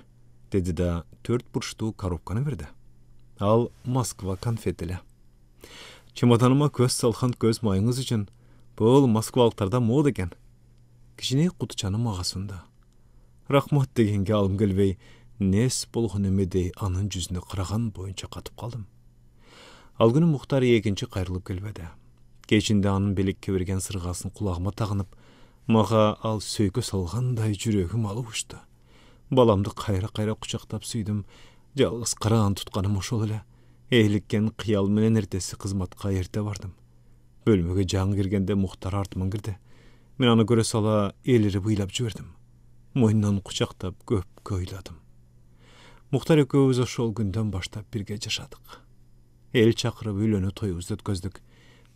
деди да 4 бурчтуу коробканы берди. Ал Москва конфет эле. "Чемоданыма көз салган көз майыңыз үчүн. Бул москвалыктарда мода экен." Кичине кутучаны мага сунду. Рахмат дегенге алым келбей, нес болгон эмедей анын жүзүнө караган боюнча катып калдым. Ал күнү Мухтар экинчи кайрылып келбеди. Кечинде анын белекке берген сыргасын кулагыма тагынып, мага ал сөйкө салгандай жүрөгүм алып учту. Баламды кайра кучактап сүйдүм. Жалгыз караан тутканым ошол эле. Ээликкен кыял менен эртеси кызматка эрте бардым. Бөлмөгө жаңы киргенде Мухтар артыман кирди. Мен аны көрө сала элирип ыйлап жибердим. Мойнунан кучактап көпкө ыйладым. Мухтар экөөбүз ошол күндөн баштап бирге жашадык. Эл чакырып үйлөнүү тоюбузду өткөздүк.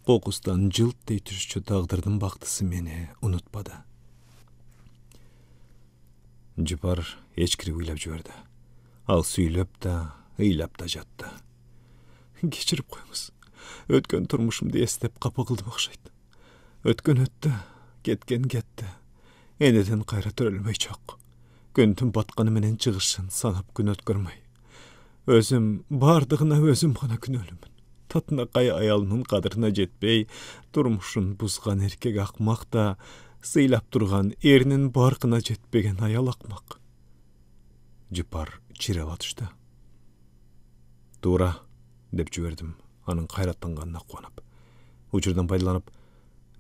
Кокустан жылт дей түшчү тагдырдын бактысы мени унутпады. Жыпар эчкирип ыйлап жиберди. Ал сүйлөп да, ыйлап да жатты. Кечирип коюңуз. Өткөн турмушумду эстеп капа кылдым окшойт. Өткөн өттү, кеткен кетти. Энеден кайра төрөлмөй жок. Күндүн батканы менен чыгышын санап күн өткөрмөй. Өзүм бардыгына өзүм гана күнөөлүмүн. Татынакай аялынын кадырына жетпей, турмушун бузган эркек акмак да, сыйлап турган эринин баркына жетпеген аял акмак. Жыпар чиреп атышты. Туура, деп жибердим, анын кайраттанганына кубанып. Учурдан пайдаланып,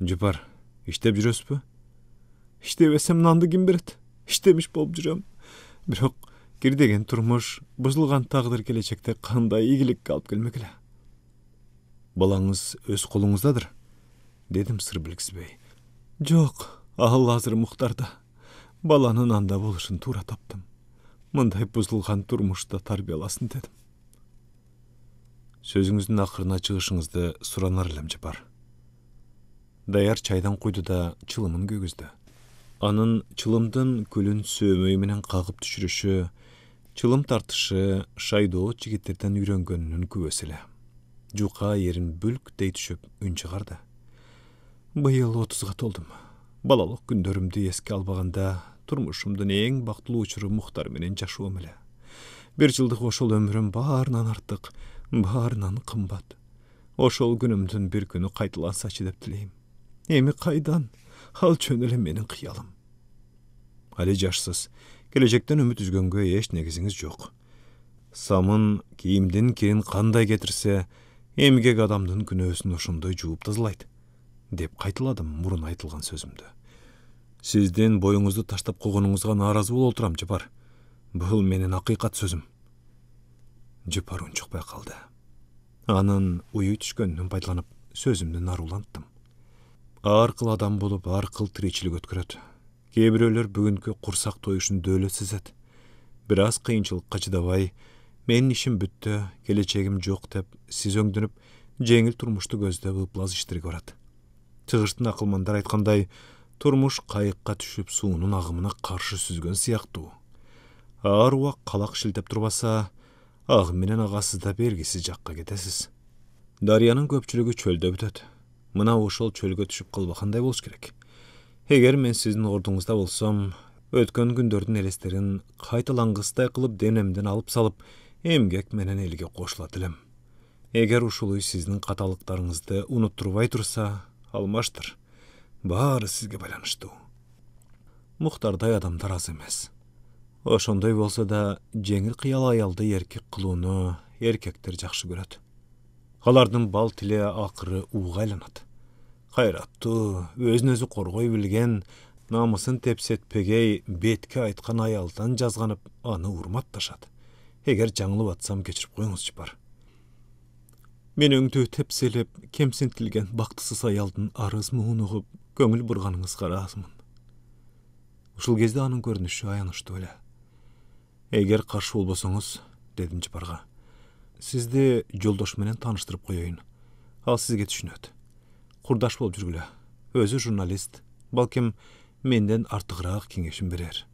Жыпар, иштеп жүрөсүзбү? Иштебесем нанды ким берет? Иштемиш болуп жүрөм. Бирок кирдеген турмуш, бузулган тагдыр келечекте кандай ийгиликке алып келмек эле? Балаңыз өз колуңуздадыр, дедим сыр билгизбей. Жок, ал азыр Муктарда. Баланын анда болушун туура таптым. Мындай бузулган турмушта тарбияласын дедим. Сөзүңүздүн акырына чыгышыңызды суранар элем, Жыпар. Даяр чайдан куйду да чылымын көгүздү. Анын чылымдын күлүн сөөмөй менен кагып түшүрүшү, чылым тартышы шайдоо жигиттерден үйрөнгөнүнүн күбөсү эле. Жука эрин бүлктей түшүп үн чыгарды. Быйыл 30-га толдум. Балалык күндөрүмдү эске албаганда, турмушумдун эң бактылуу учуру Муктар менен жашоом эле. 1 жылдык ошол өмүрүм баарынан артык, баарынан кымбат. Ошол күнүмдүн бир күнү кайталансачы деп тилейм. Эми кайдан? Ал жөн эле менин кыялым. Али жашсыз. Келечектен үмүт үзгөнгө эч негизиңиз жок. Самын кийимдин кирин кандай кетирсе, эмгек адамдын күнөөсүн ошондой жууп тазалайт, деп кайталадым мурун айтылган сөзүмдү. Сиздин боюңузду таштап койгонуңузга нааразы болуп отурам, Жыпар. Бул менин акыйкат сөзүм. Жыпар унчукпай калды. Анын уюй түшкөнүнөн пайдаланып, сөзүмдү наруланттым. Ар кыл адам болуп, ар кыл тиричилик өткөрөт. Кээ бирөөлөр бүгүнкү курсак тоюшун дөөлөт сезет. Бир аз кыйынчылыкка чыдабай, менин ишим бүттү, келечегим жок деп, сиз өңдөнүп, жеңил турмушту көздөп ыплаз иштерге барат. Чыгыштын акылмандар айткандай, турмуш кайыкка түшүп суунун агымына каршы сүзгөн сыяктуу. Ар убак калак шилтеп турбаса, агым менен агасыз да бергисиз жакка кетесиз. Дарыянын көпчүлүгү чөлдө бүтөт. Мына ошол чөлгө түшүп калбагандай болуш керек. Эгер мен сиздин ордуңузда болсом, өткөн күндөрдүн элестерин кайталангыстай кылып денемден алып салып, эмгек менен элге кошулат элем. Эгер ушул сиздин каталыктарыңызды унуттурбай турса, алмаштыр. Баары сизге байланыштуу. Муктардай адамдар аз эмес. Ошондой болсо да, жеңил кыял аялды эркек кылууну эркектер жакшы көрөт. Алардын бал тиле акыры ууга айланат. Кайраттуу, өзүн өзү коргой билген, намысын тепсетпегей бетке айткан аялдан жазганып, аны урматташат. Эгер жаңылып атсам кечирип коюңуз, Жыпар. Мен өңдүү тепселеп, кемсинтилген бактысыз аялдын арыз муун угуп, көңүл бурганыңызга ыраазымын. Ушул кезде анын көрүнүшү аянычтуу эле. Эгер каршы болбосоңуз, дедим Жыпарга, сизди жолдош менен тааныштырып коеюн. Ал сизге түшүнөт. Курдаш болуп жүргүлө. Өзү журналист, балким менден артыгыраак кеңешин берер.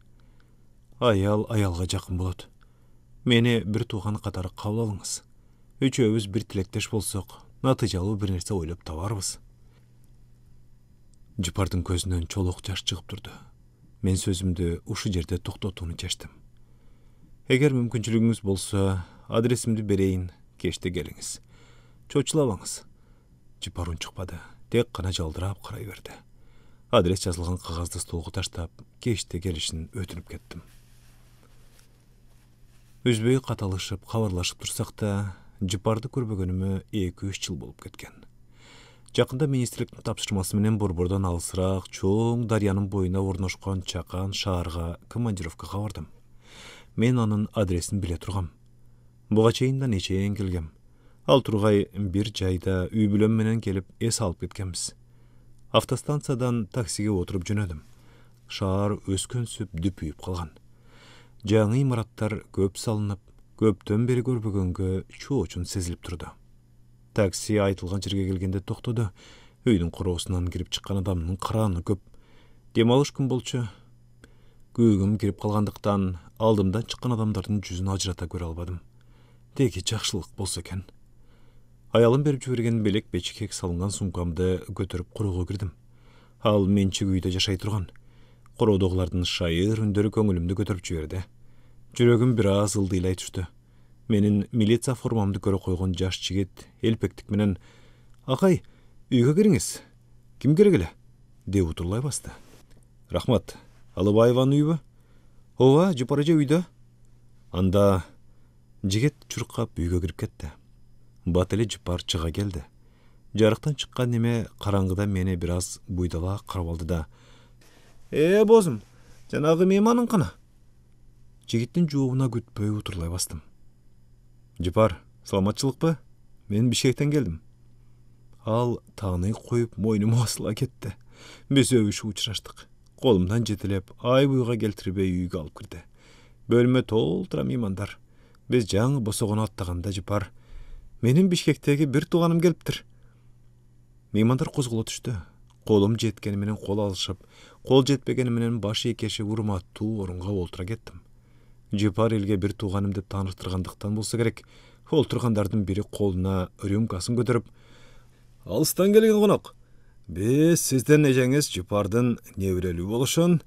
Аял аялга жакын болот. Мени бир тууган катары кабыл алыңыз. Үчөөбүз бир тилектеш болсок, натыйжалуу бир нерсе ойлоп табарбыз. Жыпардын көзүнөн чолок жаш чыгып турду. Мен сөзүмдү ушу жерде токтотууну чечтим. Эгер мүмкүнчүлүгүңүз болсо, адресимди берейин, кечте келиңиз. Чочулабаңыз. Жыпар унчукпады, тек гана жалдырап карай берди. Адрес жазылган кагазды столго таштап, кечте келишин өтүнүп кеттим. Үзбөй каталышып, кабарлашып турсак да, Жыпарды көрбөгөнүмө 2-3 жыл болуп кеткен. Жакында министрликтин тапшырмасы менен Борбордон алысыраак чоң дарыянын боюна орношкон чакан шаарга командировкага бардым. Мен анын адресин биле тургам. Буга чейин да нечейен келгем. Ал тургай бир жайда үй бүлөм менен келип эс алып кеткенбиз. Автостанциядан таксиге отуруп жөнөдүм. Шаар өскөнсүп дүпүйүп калган. Жаңы имараттар көп салынып, көптөн бери көрбөгөнгө чоочун сезилип турду. Такси айтылган жерге келгенде токтоду. Үйдүн короосунан кирип чыккан адамдын карааны көп. Дем алыш күн болчу. көөгім кирип калгандыктан алдымдан чыккан адамдардын жүзүн ажырата көрө албадым. Деги жакшылык болсо экен. Аялым берип жиберген белек бечкек салынган сумкамды көтөрүп курууга кирдим. Ал менчик үйдө жашай турган. Короодогулардын шайыр үндөрү көңүлүмдү көтөрүп жиберди. Жүрөгүм бир аз ылдыйлай түштү. Менин милиция формамды көрө койгон жаш жигит элпектик менен «Акай, үйгө кириңиз. Ким керек эле?» деп утурлай басты. «Рахмат, Алыбаеванын үйбү?» «Ооба, Жапар эже үйдө». Анда жигит чуркап үйгө кирип кетти. Бат эле Жапар чыга келди. Жарыктан чыккан неме караңгыда мени бир аз буйдала карап алды да: Бозум, жанагы мейманың кана?» Жигиттин жообуна күтпөй утурлай бастым. «Жапар, саламатчылыкпы? Мен Бишкектен келдим». Ал тааный коюп мойнума асыла кетти. Биз өбүшүп учураштык. Колумдан жетелеп, ай буйга келтирбей үйгө алып кирди. Бөлмө толтура меймандар. Биз жаңы босогону аттаганда Жапар: «Менин Бишкектеги бир тууганым келиптир». Меймандар козголо түштү. Колум жеткени менен кол алышып, кол жетпегени менен баш ийкешип урматтуу орунга олтура кеттим. Жапар элге бир тууганым деп тааныштыргандыктан болсо керек, олтургандардын бири колуна рюмкасын көтөрүп: «Алыстан келген конок. Биз сиздин эжеңиз Жапардын неберелүү болушун,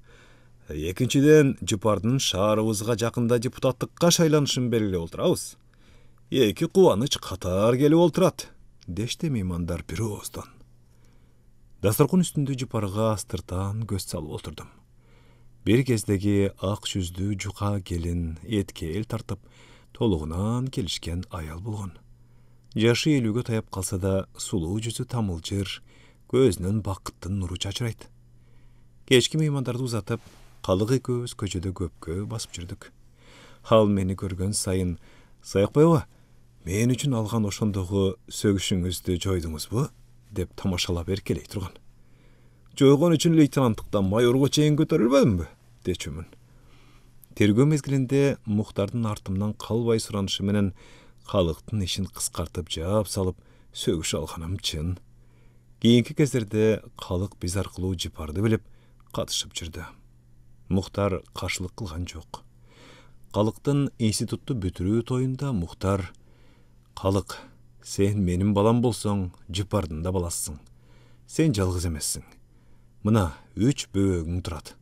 экинчиден Жапардын шаарыбызга жакында депутаттыкка шайланышын белгилеп отурабыз. Эки кубаныч катар келип олтурат», дешти меймандар бир ооздон. Дасторкон үстүндө Жапарга астыртан көз салып отурдум. Бир кездеги ак жүздүү жука келин этке эл тартып, толугунан келишкен аял болгон. Жашы 50-гө таяп калса да, сулуу жүзү тамылжыр, көзүнөн бакыттын нуру чачырайт. Кечки меймандарды узатып, калык экөөбүз көчөдө көпкө басып жүрдүк. Ал мени көргөн сайын: «Саякбаева, мен үчүн алган ошондогу сөгүшүңүздү жойдуңузбу?» деп тамашалап эркелей турган. «Жойгон үчүн лейтенанттыктан майорго чейин көтөрүлбөдүмбү?» дечүмүн. Тергөө мезгилинде Мухтардын артымдан калбай суранышы менен калыктын ишин кыскартып жаап салып сөгүш алганым чын. Кийинки кездерде калык биз аркылуу Жапарды билип катышып жүрдү. Мухтар каршылык кылган жок. Калыктын институтту бүтүрүү тоюнда Мухтар: «Калык, сен менин балам болсоң, Жапардын да баласысың. Сен жалгыз эмессиң. Мына 3 бөбөгүң турат.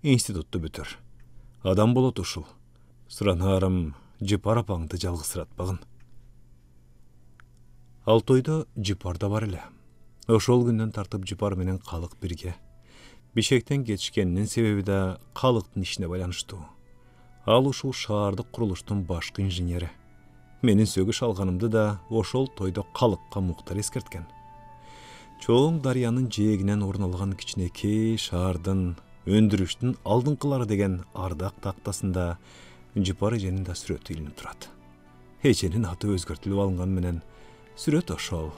Институтту бүтүр. Адам болот ушул. Суранарым, Жапар апаңды жалгызсыратпагын». Ал тойдо Жапар да бар эле. Ошол күндөн тартып Жапар менен калык бирге. Бишкектен кетишкенинин себеби да калыктын ишине байланыштуу. Ал ушул шаардык курулуштун башкы инженери. Менин сөгүш алганымды да ошол тойдо калыкка Мухтар эскерткен. Чоң дарыянын жээгинен орун алган кичинекей шаардын өндүрүштүн алдыңкылары деген ардак тактасында Жапар эженин да сүрөтү илинип турат. Эженин аты өзгөртүлүп алынган менен сүрөт ошол,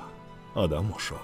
адам ошол.